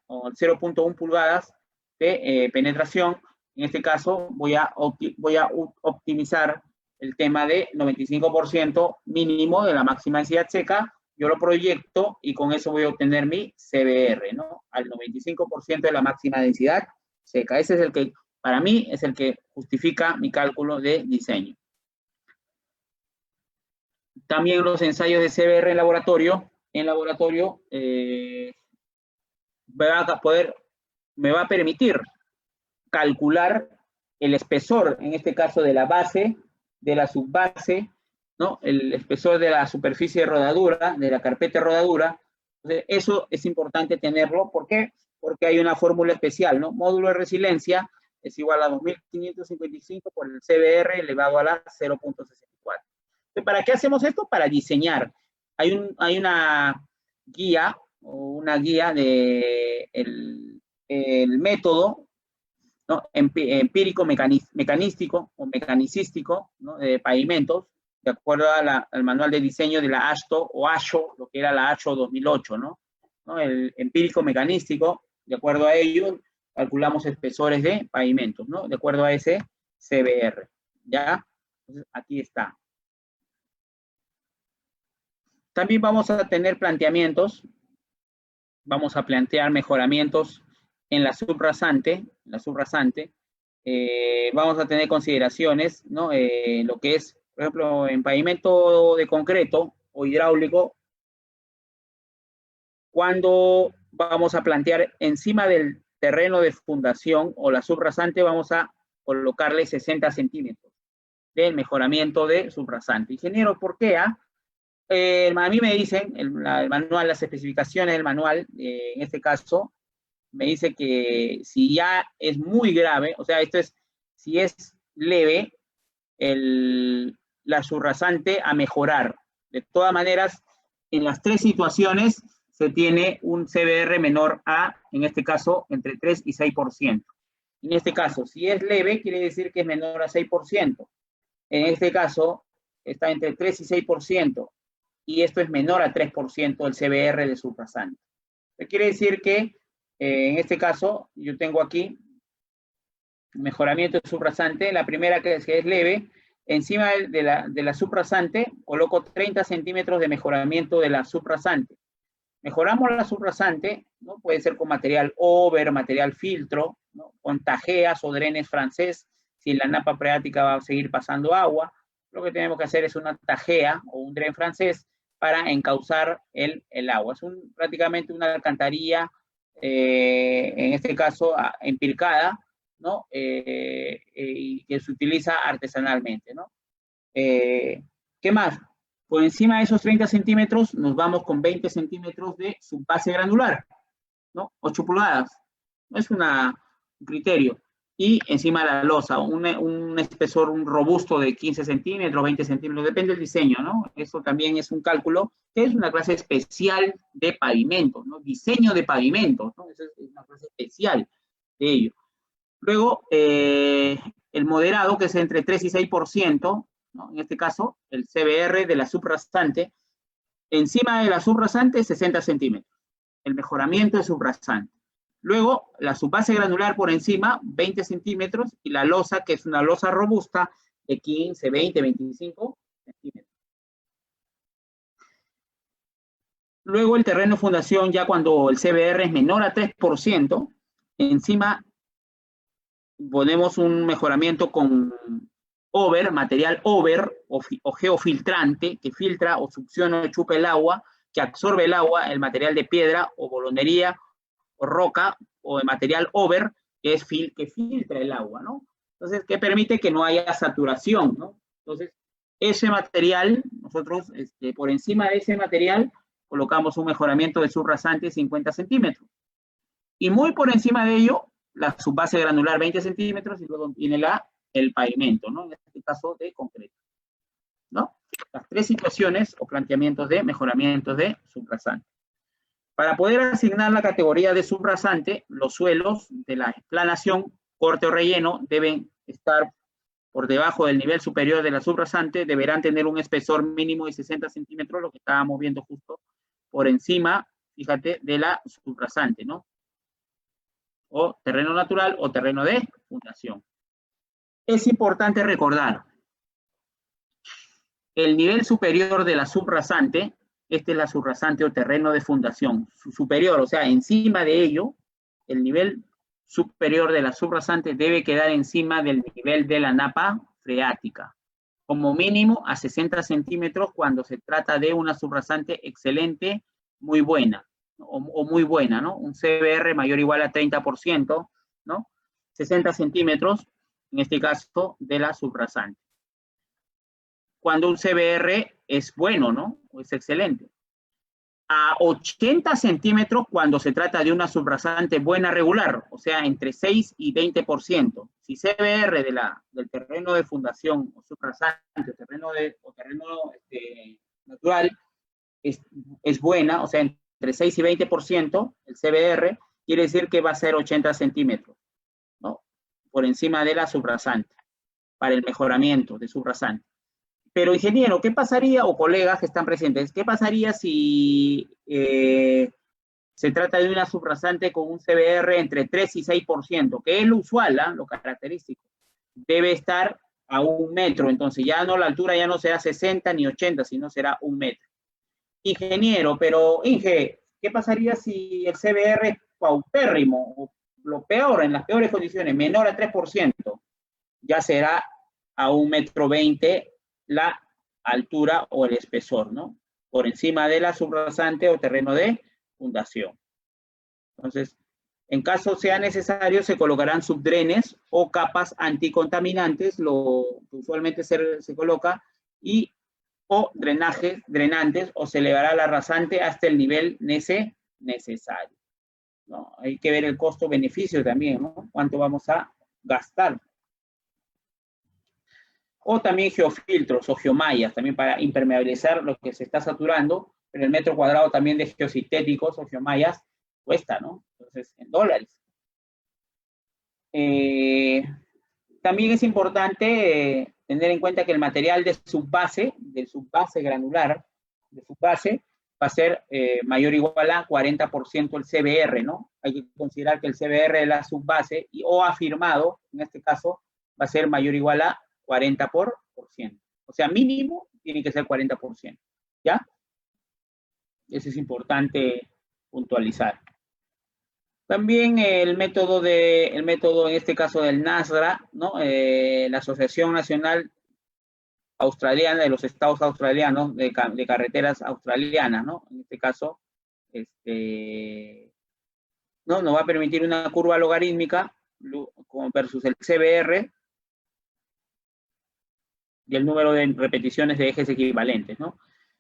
O 0.1 pulgadas de penetración. En este caso voy a optimizar el tema de 95% mínimo de la máxima densidad seca. Yo lo proyecto y con eso voy a obtener mi CBR, ¿no? Al 95% de la máxima densidad seca. Ese es el que, para mí, es el que justifica mi cálculo de diseño. También los ensayos de CBR en laboratorio. En laboratorio me va a permitir calcular el espesor, en este caso de la base, de la subbase, ¿no? El espesor de la superficie de rodadura, de la carpeta de rodadura. Entonces, eso es importante tenerlo. ¿Por qué? Porque hay una fórmula especial, ¿no? Módulo de resiliencia es igual a 2.555 por el CBR elevado a la 0.64. ¿Para qué hacemos esto? Para diseñar. Hay una guía, o una guía de el método, ¿no? Empírico mecanístico o mecanicístico, ¿no? De pavimentos, de acuerdo al manual de diseño de la ASHTO o ASHO, lo que era la ASHO 2008, ¿no? El empírico mecanístico, de acuerdo a ello, calculamos espesores de pavimentos, ¿no? De acuerdo a ese CBR, ¿ya? Entonces, aquí está. También vamos a tener planteamientos, vamos a plantear mejoramientos en la subrasante, vamos a tener consideraciones, ¿no? Lo que es, por ejemplo, en pavimento de concreto o hidráulico, cuando vamos a plantear encima del terreno de fundación o la subrasante, vamos a colocarle 60 centímetros del mejoramiento de subrasante. Ingeniero, ¿por qué? A mí me dicen, el manual, las especificaciones del manual, en este caso, me dice que si ya es muy grave, o sea, esto es, si es leve, la subrasante a mejorar. De todas maneras, en las tres situaciones se tiene un CBR menor a, en este caso, entre 3 y 6%. En este caso, si es leve, quiere decir que es menor a 6%. En este caso, está entre 3 y 6%, y esto es menor a 3% del CBR de subrasante. Quiere decir que, en este caso, yo tengo aquí mejoramiento de subrasante, la primera que es leve, encima de la subrasante coloco 30 centímetros de mejoramiento de la subrasante. Mejoramos la subrasante, ¿no? Puede ser con material over, material filtro, ¿no? Con tajeas o drenes francés, si la napa freática va a seguir pasando agua, lo que tenemos que hacer es una tajea o un dren francés para encauzar el agua. Es prácticamente una alcantarilla, en este caso empilcada, ¿no? Y que se utiliza artesanalmente, ¿no? ¿Qué más? Por encima de esos 30 centímetros nos vamos con 20 centímetros de subbase granular, ¿no? 8 pulgadas. No es un criterio. Y encima de la losa, un espesor, un robusto de 15 centímetros, 20 centímetros, depende del diseño, ¿no? Eso también es un cálculo, que es una clase especial de pavimento, ¿no? Diseño de pavimento, ¿no? Esa es una clase especial de ello. Luego, el moderado, que es entre 3 y 6%, ¿no? En este caso, el CBR de la subrasante, encima de la subrasante, 60 centímetros. El mejoramiento de subrasante. Luego, la subbase granular por encima, 20 centímetros, y la losa, que es una losa robusta, de 15, 20, 25 centímetros. Luego, el terreno de fundación, ya cuando el CBR es menor a 3%, encima ponemos un mejoramiento con material over o geofiltrante, que filtra o succiona o chupa el agua, que absorbe el agua, el material de piedra o bolonería o roca o de material over, que filtra el agua, ¿no? Entonces, que permite que no haya saturación, ¿no? Entonces, ese material, nosotros por encima de ese material colocamos un mejoramiento de subrasante de 50 centímetros. Y muy por encima de ello, la subbase granular 20 centímetros y luego viene el pavimento, ¿no? En este caso de concreto, ¿no? Las tres situaciones o planteamientos de mejoramientos de subrasante. Para poder asignar la categoría de subrasante, los suelos de la explanación, corte o relleno deben estar por debajo del nivel superior de la subrasante, deberán tener un espesor mínimo de 60 centímetros, lo que estábamos viendo justo por encima, fíjate, de la subrasante, ¿no? O terreno natural o terreno de fundación. Es importante recordar, el nivel superior de la subrasante, esta es la subrasante o terreno de fundación, su superior, o sea, encima de ello, el nivel superior de la subrasante debe quedar encima del nivel de la napa freática, como mínimo a 60 centímetros cuando se trata de una subrasante excelente, muy buena, o muy buena, ¿no? Un CBR mayor o igual a 30%, ¿no? 60 centímetros, en este caso, de la subrasante. Cuando un CBR es bueno, ¿no? O es excelente. A 80 centímetros cuando se trata de una subrasante buena regular, o sea, entre 6 y 20%. Si CBR del terreno de fundación o subrasante, terreno natural, es buena, o sea, entre 6 y 20%, el CBR, quiere decir que va a ser 80 centímetros, ¿no? Por encima de la subrasante, para el mejoramiento de subrasante. Pero, ingeniero, ¿qué pasaría, o colegas que están presentes, qué pasaría si se trata de una subrasante con un CBR entre 3 y 6%, que es lo usual, lo característico? Debe estar a 1 metro, entonces ya no, la altura ya no será 60 ni 80, sino será 1 metro. Ingeniero, pero Inge, ¿qué pasaría si el CBR es paupérrimo, o lo peor, en las peores condiciones, menor a 3%? Ya será a 1,20 m la altura o el espesor, ¿no? Por encima de la subrasante o terreno de fundación. Entonces, en caso sea necesario, se colocarán subdrenes o capas anticontaminantes, lo que usualmente se coloca, o drenantes, o se elevará la rasante hasta el nivel necesario, ¿no? Hay que ver el costo-beneficio también, ¿no? Cuánto vamos a gastar. O también geofiltros o geomallas, también para impermeabilizar lo que se está saturando, pero el metro cuadrado también de geosintéticos o geomallas cuesta, ¿no? Entonces, en dólares. También es importante tener en cuenta que el material de subbase granular, de subbase, va a ser mayor o igual a 40% el CBR, ¿no? Hay que considerar que el CBR de la subbase, o afirmado, en este caso, va a ser mayor o igual a 40%. O sea, mínimo tiene que ser 40%. ¿Ya? Eso es importante puntualizar. También el método en este caso del NASDRA, ¿no? La Asociación Nacional australiana, de los estados australianos, de carreteras australianas, ¿no? En este caso, ¿no? Nos va a permitir una curva logarítmica versus el CBR y el número de repeticiones de ejes equivalentes, ¿no?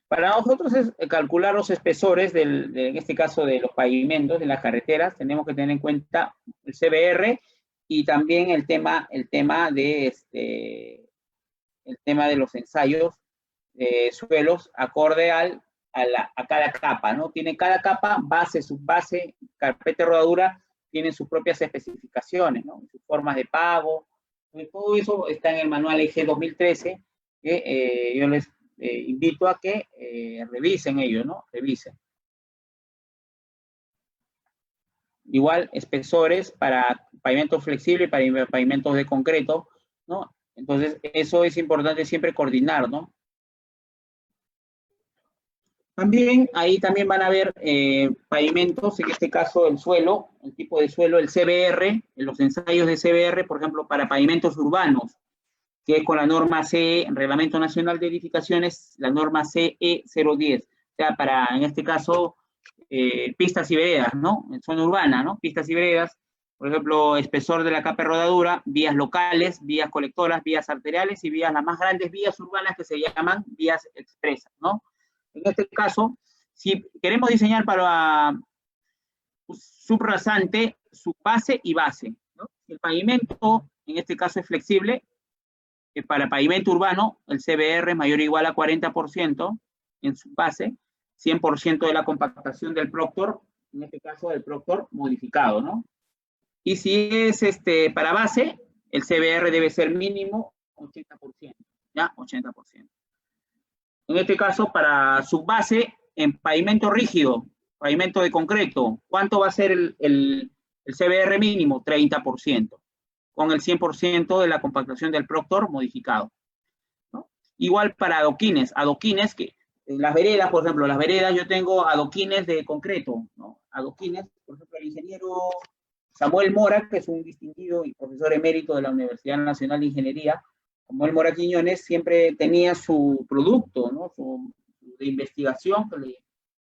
Para nosotros es calcular los espesores, en este caso de los pavimentos, de las carreteras, tenemos que tener en cuenta el CBR y también el tema de los ensayos de suelos acorde a cada capa, ¿no? Tiene cada capa, base, subbase, carpeta de rodadura, tienen sus propias especificaciones, ¿no? Sus formas de pago, todo eso está en el manual EG 2013, que yo les invito a que revisen ello, ¿no? Revisen. Igual, espesores para pavimentos flexibles, para pavimentos de concreto, ¿no? Entonces, eso es importante siempre coordinar, ¿no? También, ahí también van a ver pavimentos, en este caso el suelo, el tipo de suelo, el CBR, en los ensayos de CBR, por ejemplo, para pavimentos urbanos, que es con la norma CE, Reglamento Nacional de Edificaciones, la norma CE 010, o sea, para, en este caso, pistas y veredas, ¿no? En zona urbana, ¿no? Pistas y veredas, por ejemplo, espesor de la capa de rodadura, vías locales, vías colectoras, vías arteriales y vías, las más grandes vías urbanas que se llaman vías expresas, ¿no? En este caso, si queremos diseñar para subrasante, subbase y base, ¿no? El pavimento, en este caso, es flexible. Para pavimento urbano, el CBR es mayor o igual a 40% en su base, 100% de la compactación del Proctor, en este caso del Proctor modificado, ¿no? Y si es para base, el CBR debe ser mínimo 80%, ¿ya? 80%. En este caso, para subbase, en pavimento rígido, pavimento de concreto, ¿cuánto va a ser el CBR mínimo? 30%, con el 100% de la compactación del Proctor modificado, ¿no? Igual para adoquines, que en las veredas, por ejemplo, las veredas yo tengo adoquines de concreto, ¿no? Adoquines, por ejemplo, el ingeniero Samuel Mora, que es un distinguido y profesor emérito de la Universidad Nacional de Ingeniería, Samuel Mora Quiñones, siempre tenía su producto, ¿no? De investigación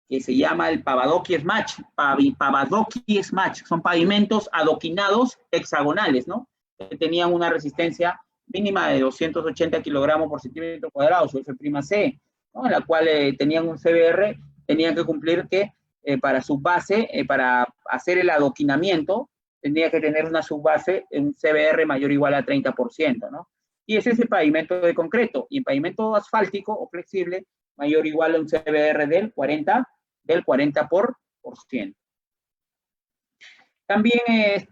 que se llama el Pavadocky Smash. Pavadocky Smash, son pavimentos adoquinados hexagonales, ¿no? Que tenían una resistencia mínima de 280 kilogramos por centímetro cuadrado, su F''C, ¿no? En la cual tenían un CBR, tenían que cumplir que para subbase, para hacer el adoquinamiento, tendría que tener una subbase, un CBR mayor o igual a 30%, ¿no? Y ese es el pavimento de concreto. Y el pavimento asfáltico o flexible, mayor o igual a un CBR del 40%. También,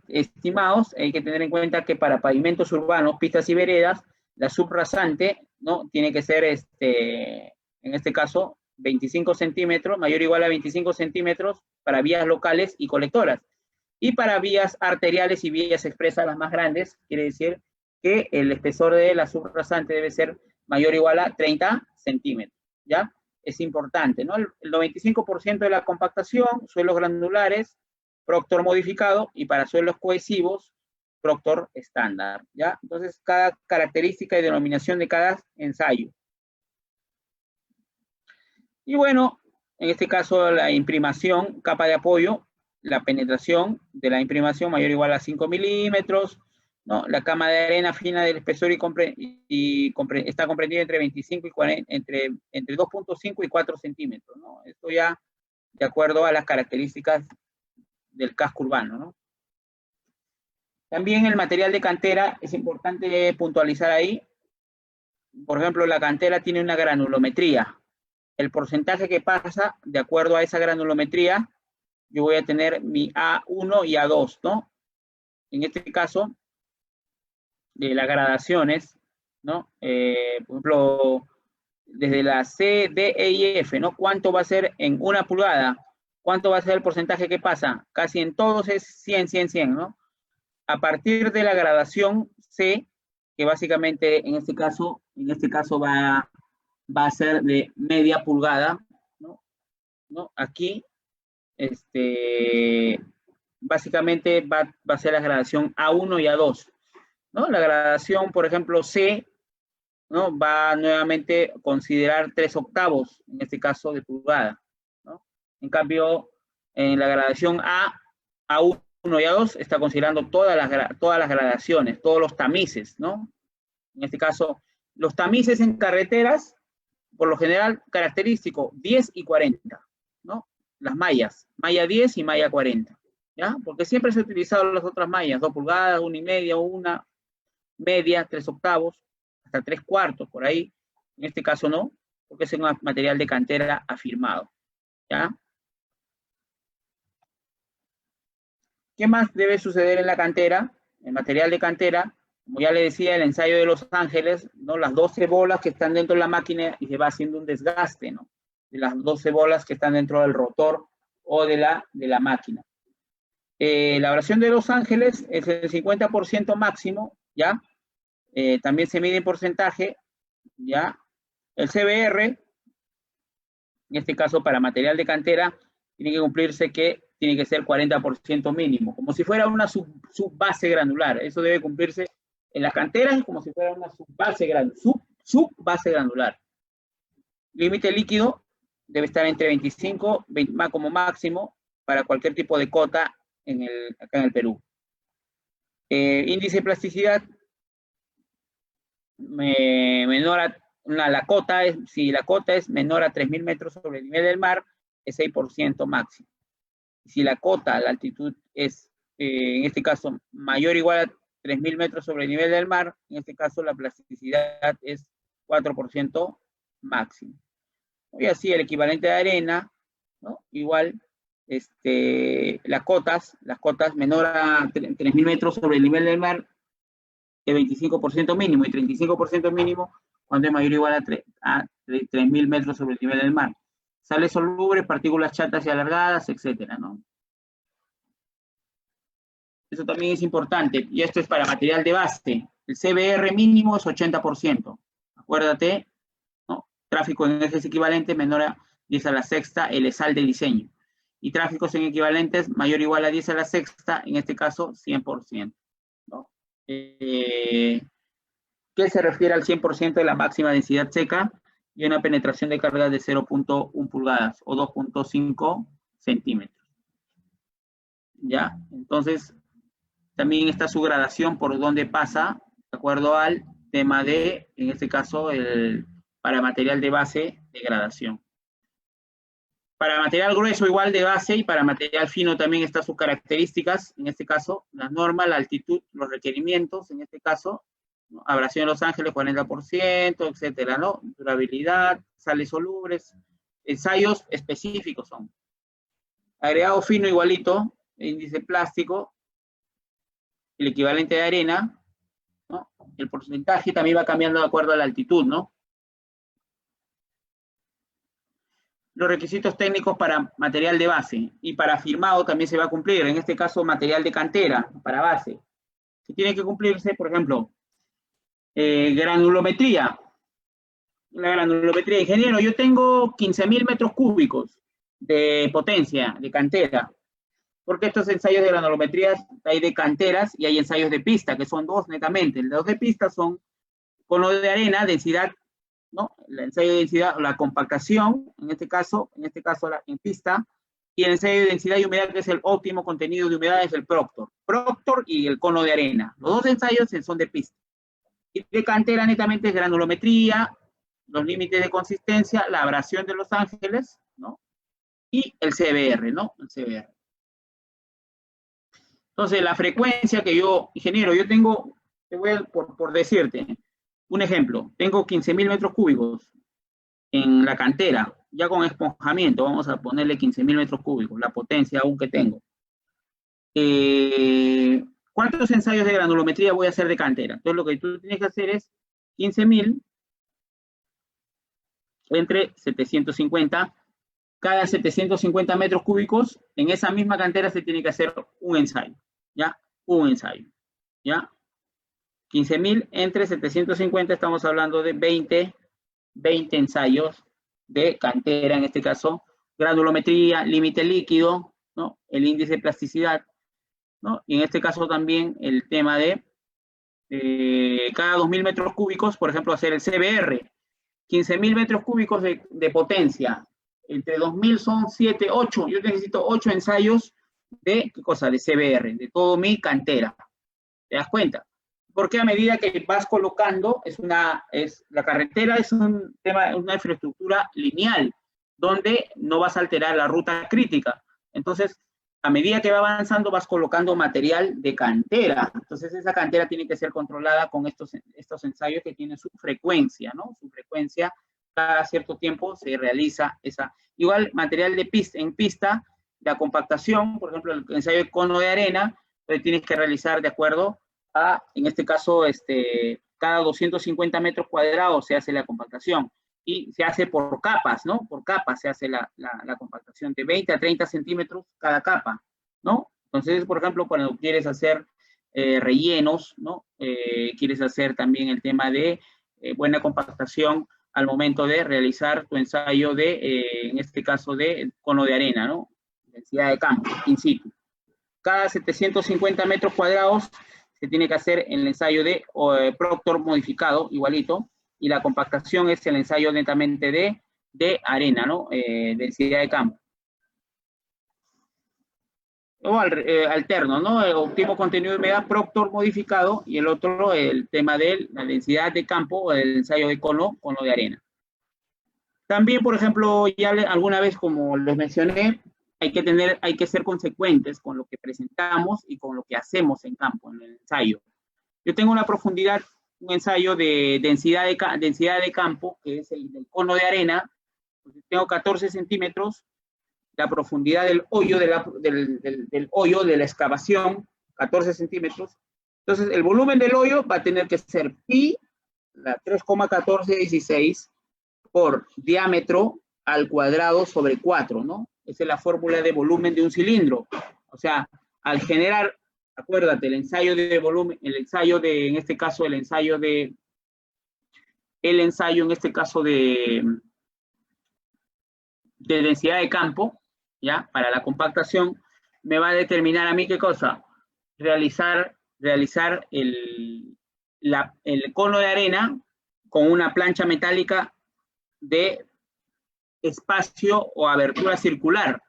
estimados, hay que tener en cuenta que para pavimentos urbanos, pistas y veredas, la subrasante, ¿no? Tiene que ser, en este caso, 25 centímetros, mayor o igual a 25 centímetros para vías locales y colectoras. Y para vías arteriales y vías expresas, las más grandes, quiere decir que el espesor de la subrasante debe ser mayor o igual a 30 centímetros, ¿ya? Es importante, ¿no? El 95% de la compactación, suelos granulares, Proctor modificado, y para suelos cohesivos, Proctor estándar, ¿ya? Entonces, cada característica y denominación de cada ensayo. Y bueno, en este caso, la imprimación, capa de apoyo, la penetración de la imprimación mayor o igual a 5 milímetros, ¿no? La cama de arena fina del espesor está comprendida entre 25 y 40, entre 2.5 y 4 centímetros, ¿no? Esto ya de acuerdo a las características del casco urbano, ¿no? También el material de cantera, es importante puntualizar ahí. Por ejemplo, la cantera tiene una granulometría. El porcentaje que pasa, de acuerdo a esa granulometría, yo voy a tener mi A1 y A2, ¿no? En este caso, de las gradaciones, ¿no? Por ejemplo, desde la C, D, E y F, ¿no? ¿Cuánto va a ser en 1 pulgada? ¿Cuánto va a ser el porcentaje que pasa? Casi en todos es 100, 100, 100, ¿no? A partir de la gradación C, que básicamente en este caso va a ser de media pulgada, ¿no? Aquí, básicamente va a ser la gradación A1 y A2, ¿no? La gradación, por ejemplo, C, ¿no? Va nuevamente a considerar 3/8, en este caso de pulgada, ¿no? En cambio, en la gradación A1 y A2 está considerando todas las gradaciones, todos los tamices, ¿no? En este caso, los tamices en carreteras, por lo general, característico, 10 y 40, ¿no? Las mallas, malla 10 y malla 40, ¿ya? Porque siempre se han utilizado las otras mallas, 2 pulgadas, 1,5, 1 media, 3/8, hasta 3/4, por ahí. En este caso no, porque es un material de cantera afirmado, ¿ya? ¿Qué más debe suceder en la cantera? El material de cantera, como ya le decía, el ensayo de Los Ángeles, ¿no? Las 12 bolas que están dentro de la máquina y se va haciendo un desgaste, ¿no? De las 12 bolas que están dentro del rotor o de la máquina. La oración de Los Ángeles es el 50% máximo, ¿ya? También se mide en porcentaje, ¿ya? El CBR, en este caso para material de cantera, tiene que cumplirse que tiene que ser 40% mínimo, como si fuera una subbase granular. Eso debe cumplirse en las canteras como si fuera una subbase granular. Límite líquido debe estar entre 25, 20, como máximo, para cualquier tipo de cota acá en el Perú. Índice de plasticidad menor a si la cota es menor a 3.000 metros sobre el nivel del mar, es 6% máximo. Si la cota, la altitud es, en este caso, mayor o igual a 3.000 metros sobre el nivel del mar, en este caso la plasticidad es 4% máximo. Y así el equivalente de arena, ¿no? Igual, las cotas menor a 3.000 metros sobre el nivel del mar, es 25% mínimo, y 35% mínimo cuando es mayor o igual a 3.000 metros sobre el nivel del mar. Sales solubles, partículas chatas y alargadas, etcétera, ¿no? Eso también es importante, y esto es para material de base. El CBR mínimo es 80%. Acuérdate, ¿no? Tráfico en ejes equivalentes menor a 10⁻⁶ el ESAL de diseño. Y tráficos en equivalentes mayor o igual a 10⁻⁶, en este caso 100%, ¿no? ¿Qué se refiere al 100% de la máxima densidad seca? Y una penetración de carga de 0.1 pulgadas o 2.5 centímetros. ¿Ya? Entonces, también está su gradación por donde pasa, de acuerdo al tema de, en este caso, para material de base de gradación. Para material grueso igual de base y para material fino también están sus características, en este caso, las normas, la altitud, los requerimientos, en este caso, ¿no? Abrasión de Los Ángeles 40%, etcétera, ¿no? Durabilidad, sales solubles, ensayos específicos son. Agregado fino igualito, índice plástico, el equivalente de arena, ¿no? El porcentaje también va cambiando de acuerdo a la altitud, ¿no? Los requisitos técnicos para material de base y para firmado también se va a cumplir, en este caso material de cantera para base. Que tiene que cumplirse, por ejemplo, granulometría. La granulometría, ingeniero, yo tengo 15.000 metros cúbicos de potencia, de cantera, porque estos ensayos de granulometría hay de canteras y hay ensayos de pista, que son dos netamente. Los de pista son cono de arena, densidad, ¿no? El ensayo de densidad, la compactación, en este caso en pista, y el ensayo de densidad y humedad, que es el óptimo contenido de humedad, es el Proctor y el cono de arena. Los dos ensayos son de pista. Y de cantera netamente es granulometría, los límites de consistencia, la abrasión de Los Ángeles, ¿no? Y el CBR, ¿no? El CBR. Entonces, la frecuencia que yo, ingeniero, yo tengo, te voy a, por decirte, un ejemplo, tengo 15.000 metros cúbicos en la cantera, ya con esponjamiento, vamos a ponerle 15.000 metros cúbicos, la potencia aún que tengo. ¿Cuántos ensayos de granulometría voy a hacer de cantera? Entonces, lo que tú tienes que hacer es 15.000 entre 750. Cada 750 metros cúbicos, en esa misma cantera se tiene que hacer un ensayo, ¿ya? Un ensayo, ¿ya? 15.000 entre 750, estamos hablando de 20 ensayos de cantera, en este caso, granulometría, límite líquido, ¿no? El índice de plasticidad, ¿no? Y en este caso también el tema de cada 2.000 metros cúbicos, por ejemplo, hacer el CBR, 15.000 metros cúbicos de potencia, entre 2.000 son 7, 8, yo necesito 8 ensayos de, ¿qué cosa? De CBR, de todo mi cantera, ¿te das cuenta? Porque a medida que vas colocando, la carretera es un tema, una infraestructura lineal, donde no vas a alterar la ruta crítica. Entonces, a medida que va avanzando, vas colocando material de cantera. Entonces, esa cantera tiene que ser controlada con estos ensayos que tienen su frecuencia, ¿no? Su frecuencia, cada cierto tiempo se realiza esa. Igual, material de pista, en pista, la compactación, por ejemplo, el ensayo de cono de arena, tienes que realizar de acuerdo a, en este caso, cada 250 metros cuadrados se hace la compactación y se hace por capas, ¿no? Por capas se hace la compactación de 20 a 30 centímetros cada capa, ¿no? Entonces, por ejemplo, cuando quieres hacer rellenos, ¿no? Quieres hacer también el tema de buena compactación al momento de realizar tu ensayo de, en este caso, de cono de arena, ¿no? Densidad de campo, in situ. Cada 750 metros cuadrados se tiene que hacer el ensayo de Proctor modificado, igualito, y la compactación es el ensayo netamente de arena, ¿no? Densidad de campo. O alterno, ¿no? El óptimo contenido de humedad, Proctor modificado, y el otro, el tema de la densidad de campo, o el ensayo de cono de arena. También, por ejemplo, ya alguna vez, como les mencioné, hay que ser consecuentes con lo que presentamos y con lo que hacemos en campo, en el ensayo. Yo tengo una profundidad, un ensayo de densidad de campo, que es el del cono de arena. Tengo 14 centímetros, la profundidad del hoyo, del hoyo de la excavación, 14 centímetros. Entonces, el volumen del hoyo va a tener que ser pi, la 3,1416, por diámetro al cuadrado sobre 4, ¿no? Esa es la fórmula de volumen de un cilindro. O sea, al generar, acuérdate, el ensayo de volumen, el ensayo de, en este caso, el ensayo en este caso de densidad de campo, ¿ya? Para la compactación, me va a determinar a mí qué cosa. Realizar el cono de arena con una plancha metálica de espacio o abertura circular,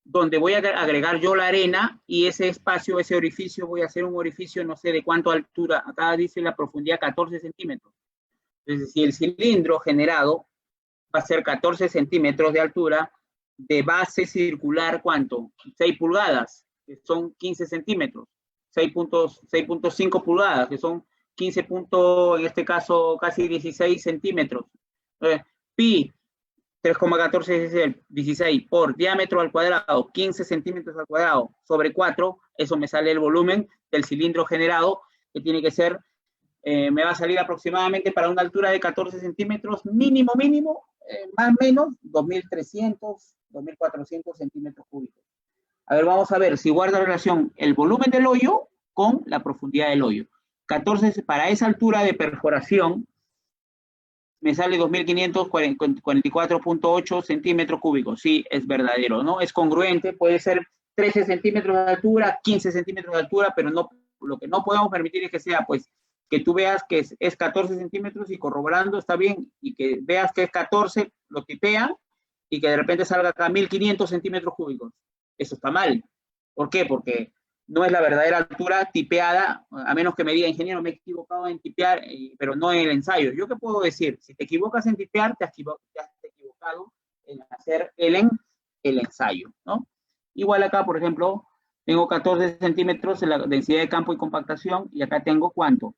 donde voy a agregar yo la arena y ese espacio, ese orificio, voy a hacer un orificio, no sé de cuánto altura, acá dice la profundidad 14 centímetros. Entonces, si el cilindro generado va a ser 14 centímetros de altura, de base circular, ¿cuánto? 6 pulgadas, que son 15 centímetros, 6.5 pulgadas, que son 15 en este caso, casi 16 centímetros. Pi, 3,1416 por diámetro al cuadrado, 15 centímetros al cuadrado, sobre 4, eso me sale el volumen del cilindro generado, que tiene que ser, me va a salir aproximadamente para una altura de 14 centímetros, mínimo, más o menos, 2.300, 2.400 centímetros cúbicos. A ver, vamos a ver si guarda relación el volumen del hoyo con la profundidad del hoyo. 14, para esa altura de perforación, me sale 2.544.8 centímetros cúbicos. Sí, es verdadero, ¿no? Es congruente, puede ser 13 centímetros de altura, 15 centímetros de altura, pero no, lo que no podemos permitir es que sea, pues, que tú veas que es 14 centímetros y corroborando está bien, y que veas que es 14, lo tipea, y que de repente salga acá 1.500 centímetros cúbicos. Eso está mal. ¿Por qué? Porque no es la verdadera altura tipeada, a menos que me diga, ingeniero, me he equivocado en tipear, pero no en el ensayo. ¿Yo qué puedo decir? Si te equivocas en tipear, te has equivocado en hacer el ensayo, ¿no? Igual acá, por ejemplo, tengo 14 centímetros en la densidad de campo y compactación, y acá tengo, ¿cuánto?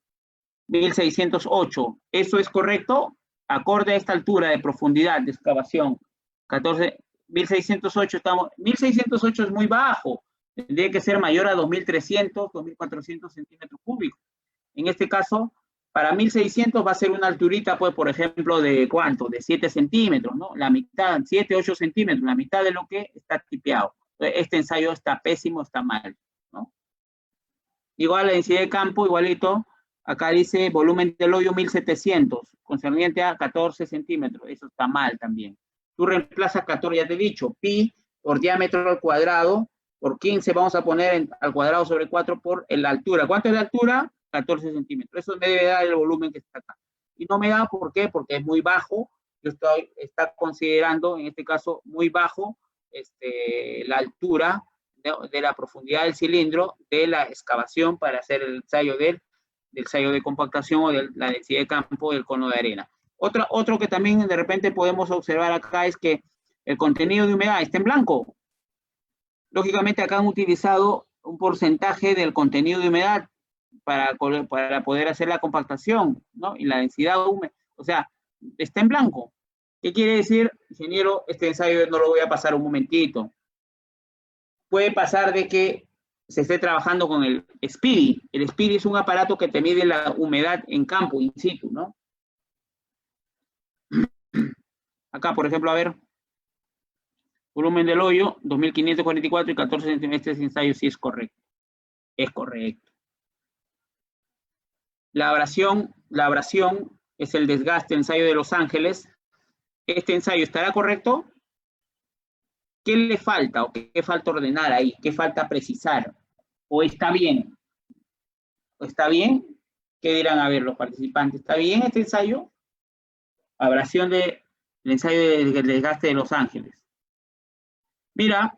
1.608. ¿Eso es correcto? Acorde a esta altura de profundidad de excavación, 1.608, 1.608 es muy bajo. Tendría que ser mayor a 2.300, 2.400 centímetros cúbicos. En este caso, para 1.600 va a ser una alturita, pues, por ejemplo, ¿de cuánto? De 7 centímetros, ¿no? La mitad, 7, 8 centímetros, la mitad de lo que está tipeado. Este ensayo está pésimo, está mal, ¿no? Igual la densidad de campo, igualito. Acá dice volumen del hoyo 1.700, concerniente a 14 centímetros. Eso está mal también. Tú reemplazas 14, ya te he dicho, pi por diámetro al cuadrado, por 15 vamos a poner al cuadrado sobre 4 por la altura. ¿Cuánto es la altura? 14 centímetros. Eso me debe dar el volumen que está acá. Y no me da, ¿por qué? Porque es muy bajo. Yo está considerando, en este caso, muy bajo la altura de la profundidad del cilindro de la excavación para hacer el ensayo del ensayo de compactación o de la densidad de campo del cono de arena. Otro que también de repente podemos observar acá es que el contenido de humedad está en blanco. Lógicamente acá han utilizado un porcentaje del contenido de humedad para poder hacer la compactación, ¿no? Y la densidad húmeda, o sea, está en blanco. ¿Qué quiere decir, ingeniero? Este ensayo no lo voy a pasar un momentito. Puede pasar de que se esté trabajando con el SPIDI. El SPIDI es un aparato que te mide la humedad en campo, in situ, ¿no? Acá, por ejemplo, a ver, volumen del hoyo, 2.544 y 14 centímetros. Este ensayo sí es correcto. Es correcto. La abrasión es el desgaste ensayo de Los Ángeles. ¿Este ensayo estará correcto? ¿Qué le falta o qué falta ordenar ahí? ¿Qué falta precisar? ¿O está bien? ¿O está bien? ¿Qué dirán a ver los participantes? ¿Está bien este ensayo? Abrasión del ensayo del desgaste de Los Ángeles. Mira,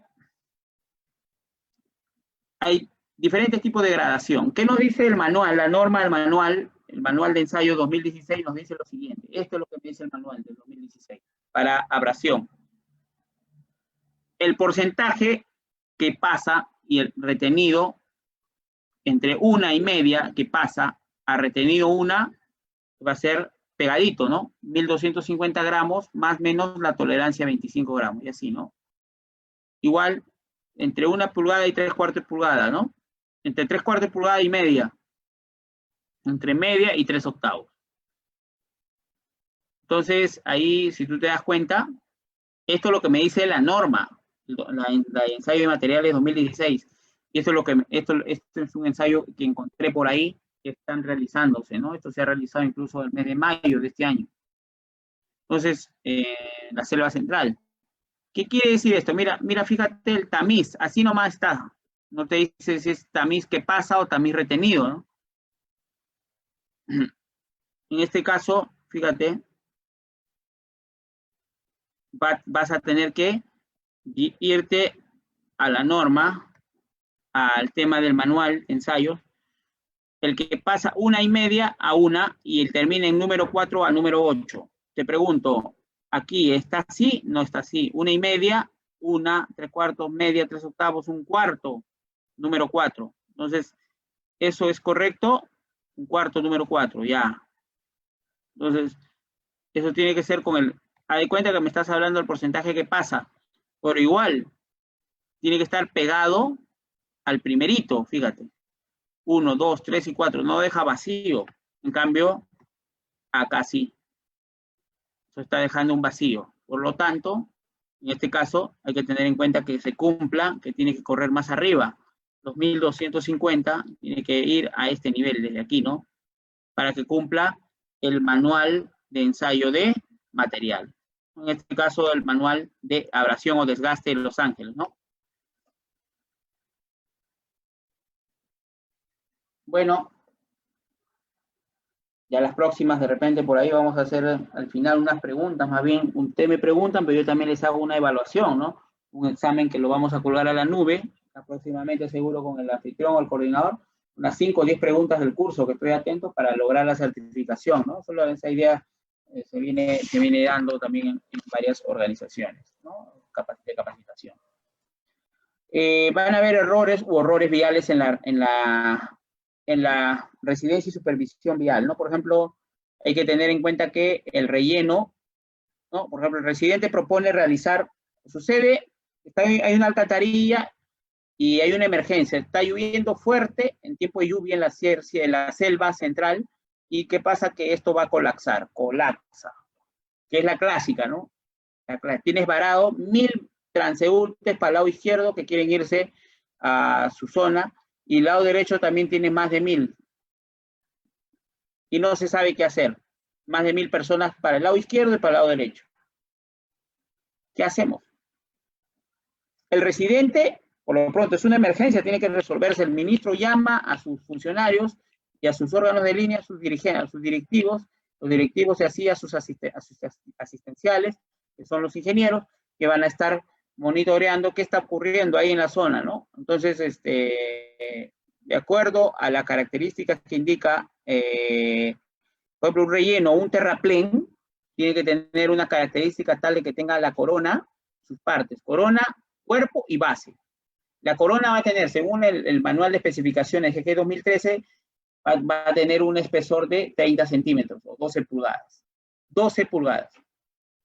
hay diferentes tipos de gradación. ¿Qué nos dice el manual? La norma del manual, el manual de ensayo 2016 nos dice lo siguiente. Esto es lo que me dice el manual del 2016 para abrasión. El porcentaje que pasa y el retenido entre 1,5 que pasa a retenido 1 va a ser pegadito, ¿no? 1.250 gramos más menos la tolerancia 25 gramos y así, ¿no? Igual entre 1 pulgada y 3/4 pulgada, ¿no? Entre 3/4 pulgada y media. Entre media y 3/8. Entonces, ahí, si tú te das cuenta, esto es lo que me dice la norma, la ensayo de materiales 2016. Y esto es lo que, esto es un ensayo que encontré por ahí, que están realizándose, ¿no? Esto se ha realizado incluso el mes de mayo de este año. Entonces, la selva central. ¿Qué quiere decir esto? Mira, fíjate el tamiz, así nomás está. No te dice si es tamiz que pasa o tamiz retenido, ¿no? En este caso, fíjate, vas a tener que irte a la norma, al tema del manual, ensayos, el que pasa 1,5 a 1 y el termina en número 4 a número 8. Te pregunto, ¿aquí está así? No está así. 1,5, 1, 3/4, media, 3/8, 1/4, número 4. Entonces, ¿eso es correcto? 1/4, número 4, ya. Entonces, eso tiene que ser con el... Haz de cuenta que me estás hablando del porcentaje que pasa. Pero igual, tiene que estar pegado al primerito, fíjate. 1, 2, 3 y 4. No deja vacío. En cambio, acá sí. Eso está dejando un vacío. Por lo tanto, en este caso, hay que tener en cuenta que se cumpla, que tiene que correr más arriba. 2.250 tiene que ir a este nivel, desde aquí, ¿no? Para que cumpla el manual de ensayo de material. En este caso, el manual de abrasión o desgaste de Los Ángeles, ¿no? Bueno, ya las próximas, de repente, por ahí vamos a hacer al final unas preguntas, más bien, ustedes me preguntan, pero yo también les hago una evaluación, ¿no? Un examen que lo vamos a colgar a la nube, próximamente seguro con el anfitrión o el coordinador, unas 5 o 10 preguntas del curso que estoy atento para lograr la certificación, ¿no? Solo esa idea se viene dando también en varias organizaciones, ¿no? De capacitación. Van a haber errores u horrores viales en la residencia y supervisión vial, ¿no? Por ejemplo, hay que tener en cuenta que el relleno, ¿no? Por ejemplo, el residente propone realizar, sucede, hay una alcantarilla y hay una emergencia, está lloviendo fuerte en tiempo de lluvia en la selva central, y ¿qué pasa? Que esto va a colapsa, que es la clásica, ¿no? Tienes varado 1.000 transeúntes para el lado izquierdo que quieren irse a su zona, y el lado derecho también tiene más de 1.000. Y no se sabe qué hacer. Más de 1.000 personas para el lado izquierdo y para el lado derecho. ¿Qué hacemos? El residente, por lo pronto, es una emergencia, tiene que resolverse. El ministro llama a sus funcionarios y a sus órganos de línea, a sus dirigentes, a sus directivos, los directivos y así a sus asistenciales, que son los ingenieros, que van a estar monitoreando qué está ocurriendo ahí en la zona, ¿no? Entonces, de acuerdo a las características que indica, por ejemplo, un relleno o un terraplén, tiene que tener una característica tal de que tenga la corona, sus partes, corona, cuerpo y base. La corona va a tener, según el manual de especificaciones GG 2013, va a tener un espesor de 30 centímetros o 12 pulgadas. 12 pulgadas.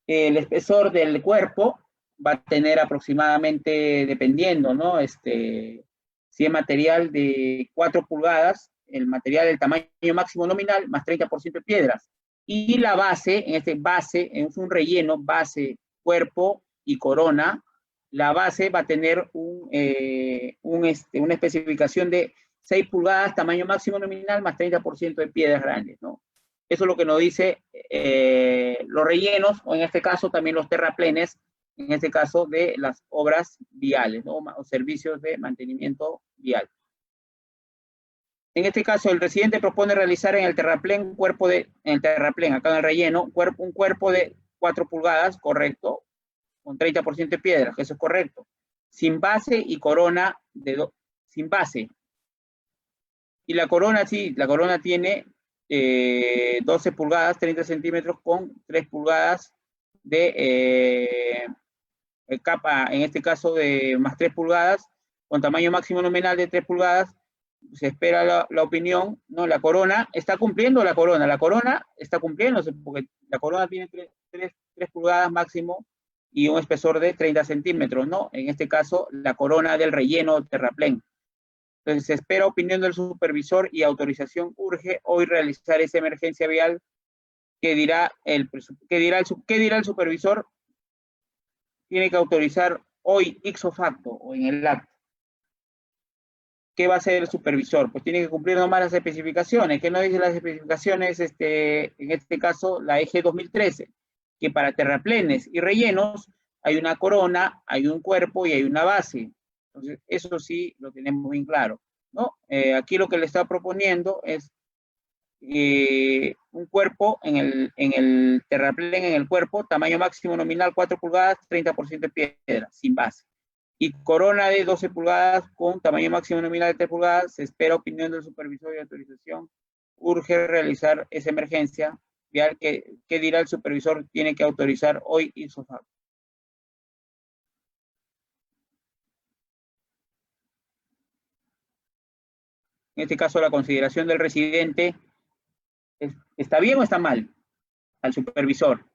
El espesor del cuerpo va a tener aproximadamente, dependiendo, ¿no? Si es material de 4 pulgadas, el material del tamaño máximo nominal, más 30% de piedras. Y la base, base, es un relleno, base, cuerpo y corona. La base va a tener una especificación de 6 pulgadas, tamaño máximo nominal, más 30% de piedras grandes, ¿no? Eso es lo que nos dice los rellenos, o en este caso también los terraplenes, en este caso de las obras viales, ¿no? O servicios de mantenimiento vial. En este caso, el residente propone realizar en el terraplén, acá en el relleno, un cuerpo de 4 pulgadas, correcto, con 30% de piedras, eso es correcto. Sin base y corona, sin base. Y la corona, sí, la corona tiene 12 pulgadas, 30 centímetros, con 3 pulgadas de capa, en este caso de más 3 pulgadas, con tamaño máximo nominal de 3 pulgadas. Se espera la opinión, ¿no? La corona está cumpliendo, la corona está cumpliéndose, porque la corona tiene 3 pulgadas máximo y un espesor de 30 centímetros, ¿no? En este caso, la corona del relleno terraplén. Entonces, se espera opinión del supervisor y autorización. Urge hoy realizar esa emergencia vial. ¿Qué dirá el supervisor? Tiene que autorizar hoy ipso facto o en el acto. ¿Qué va a hacer el supervisor? Pues tiene que cumplir nomás las especificaciones. ¿Qué nos dicen las especificaciones? En este caso, la EG 2013, que para terraplenes y rellenos hay una corona, hay un cuerpo y hay una base. Entonces, eso sí lo tenemos bien claro, ¿no? Aquí lo que le está proponiendo es un cuerpo en el terraplén, en el cuerpo, tamaño máximo nominal 4 pulgadas, 30% de piedra, sin base. Y corona de 12 pulgadas con tamaño máximo nominal de 3 pulgadas. Se espera opinión del supervisor de autorización. Urge realizar esa emergencia. ¿Qué dirá el supervisor? Tiene que autorizar hoy ipso facto. En este caso, la consideración del residente, ¿está bien o está mal? Al supervisor.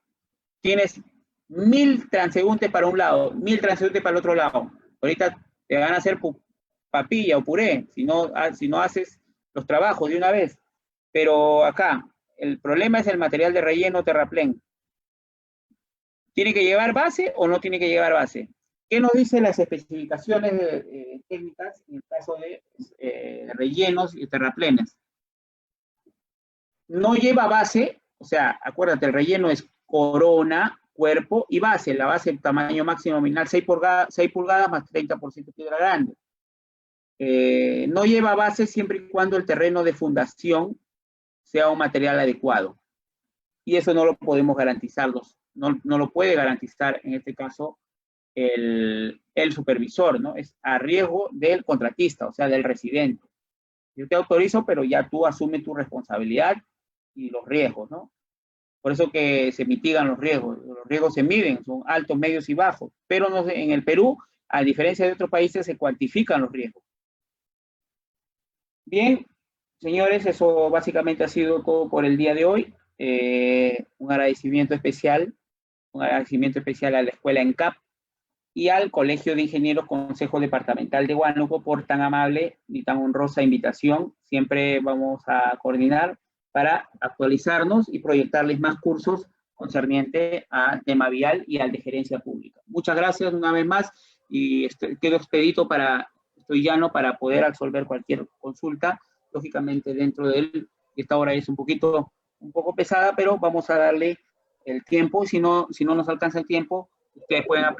Tienes 1000 transeúntes para un lado, 1000 transeúntes para el otro lado. Ahorita te van a hacer papilla o puré, si no haces los trabajos de una vez. Pero acá, el problema es el material de relleno terraplén. ¿Tiene que llevar base o no tiene que llevar base? ¿Qué nos dicen las especificaciones técnicas en el caso de rellenos y terraplenes? No lleva base, o sea, acuérdate, el relleno es corona, cuerpo y base. La base, tamaño máximo nominal 6 pulgadas más 30% de piedra grande. No lleva base siempre y cuando el terreno de fundación sea un material adecuado. Y eso no lo podemos garantizar, no lo puede garantizar en este caso el supervisor, ¿no? Es a riesgo del contratista, o sea, del residente. Yo te autorizo, pero ya tú asumes tu responsabilidad y los riesgos, ¿no? Por eso que se mitigan los riesgos se miden, son altos, medios y bajos, pero no sé, en el Perú, a diferencia de otros países, se cuantifican los riesgos. Bien, señores, eso básicamente ha sido todo por el día de hoy. Un agradecimiento especial a la Escuela ENCAP y al Colegio de Ingenieros Consejo Departamental de Huánuco por tan amable y tan honrosa invitación. Siempre vamos a coordinar para actualizarnos y proyectarles más cursos concerniente al tema vial y al de gerencia pública. Muchas gracias una vez más y quedo expedito estoy llano para poder absolver cualquier consulta. Lógicamente dentro de esta hora es un poco pesada, pero vamos a darle el tiempo. Si no nos alcanza el tiempo, ustedes pueden aprender.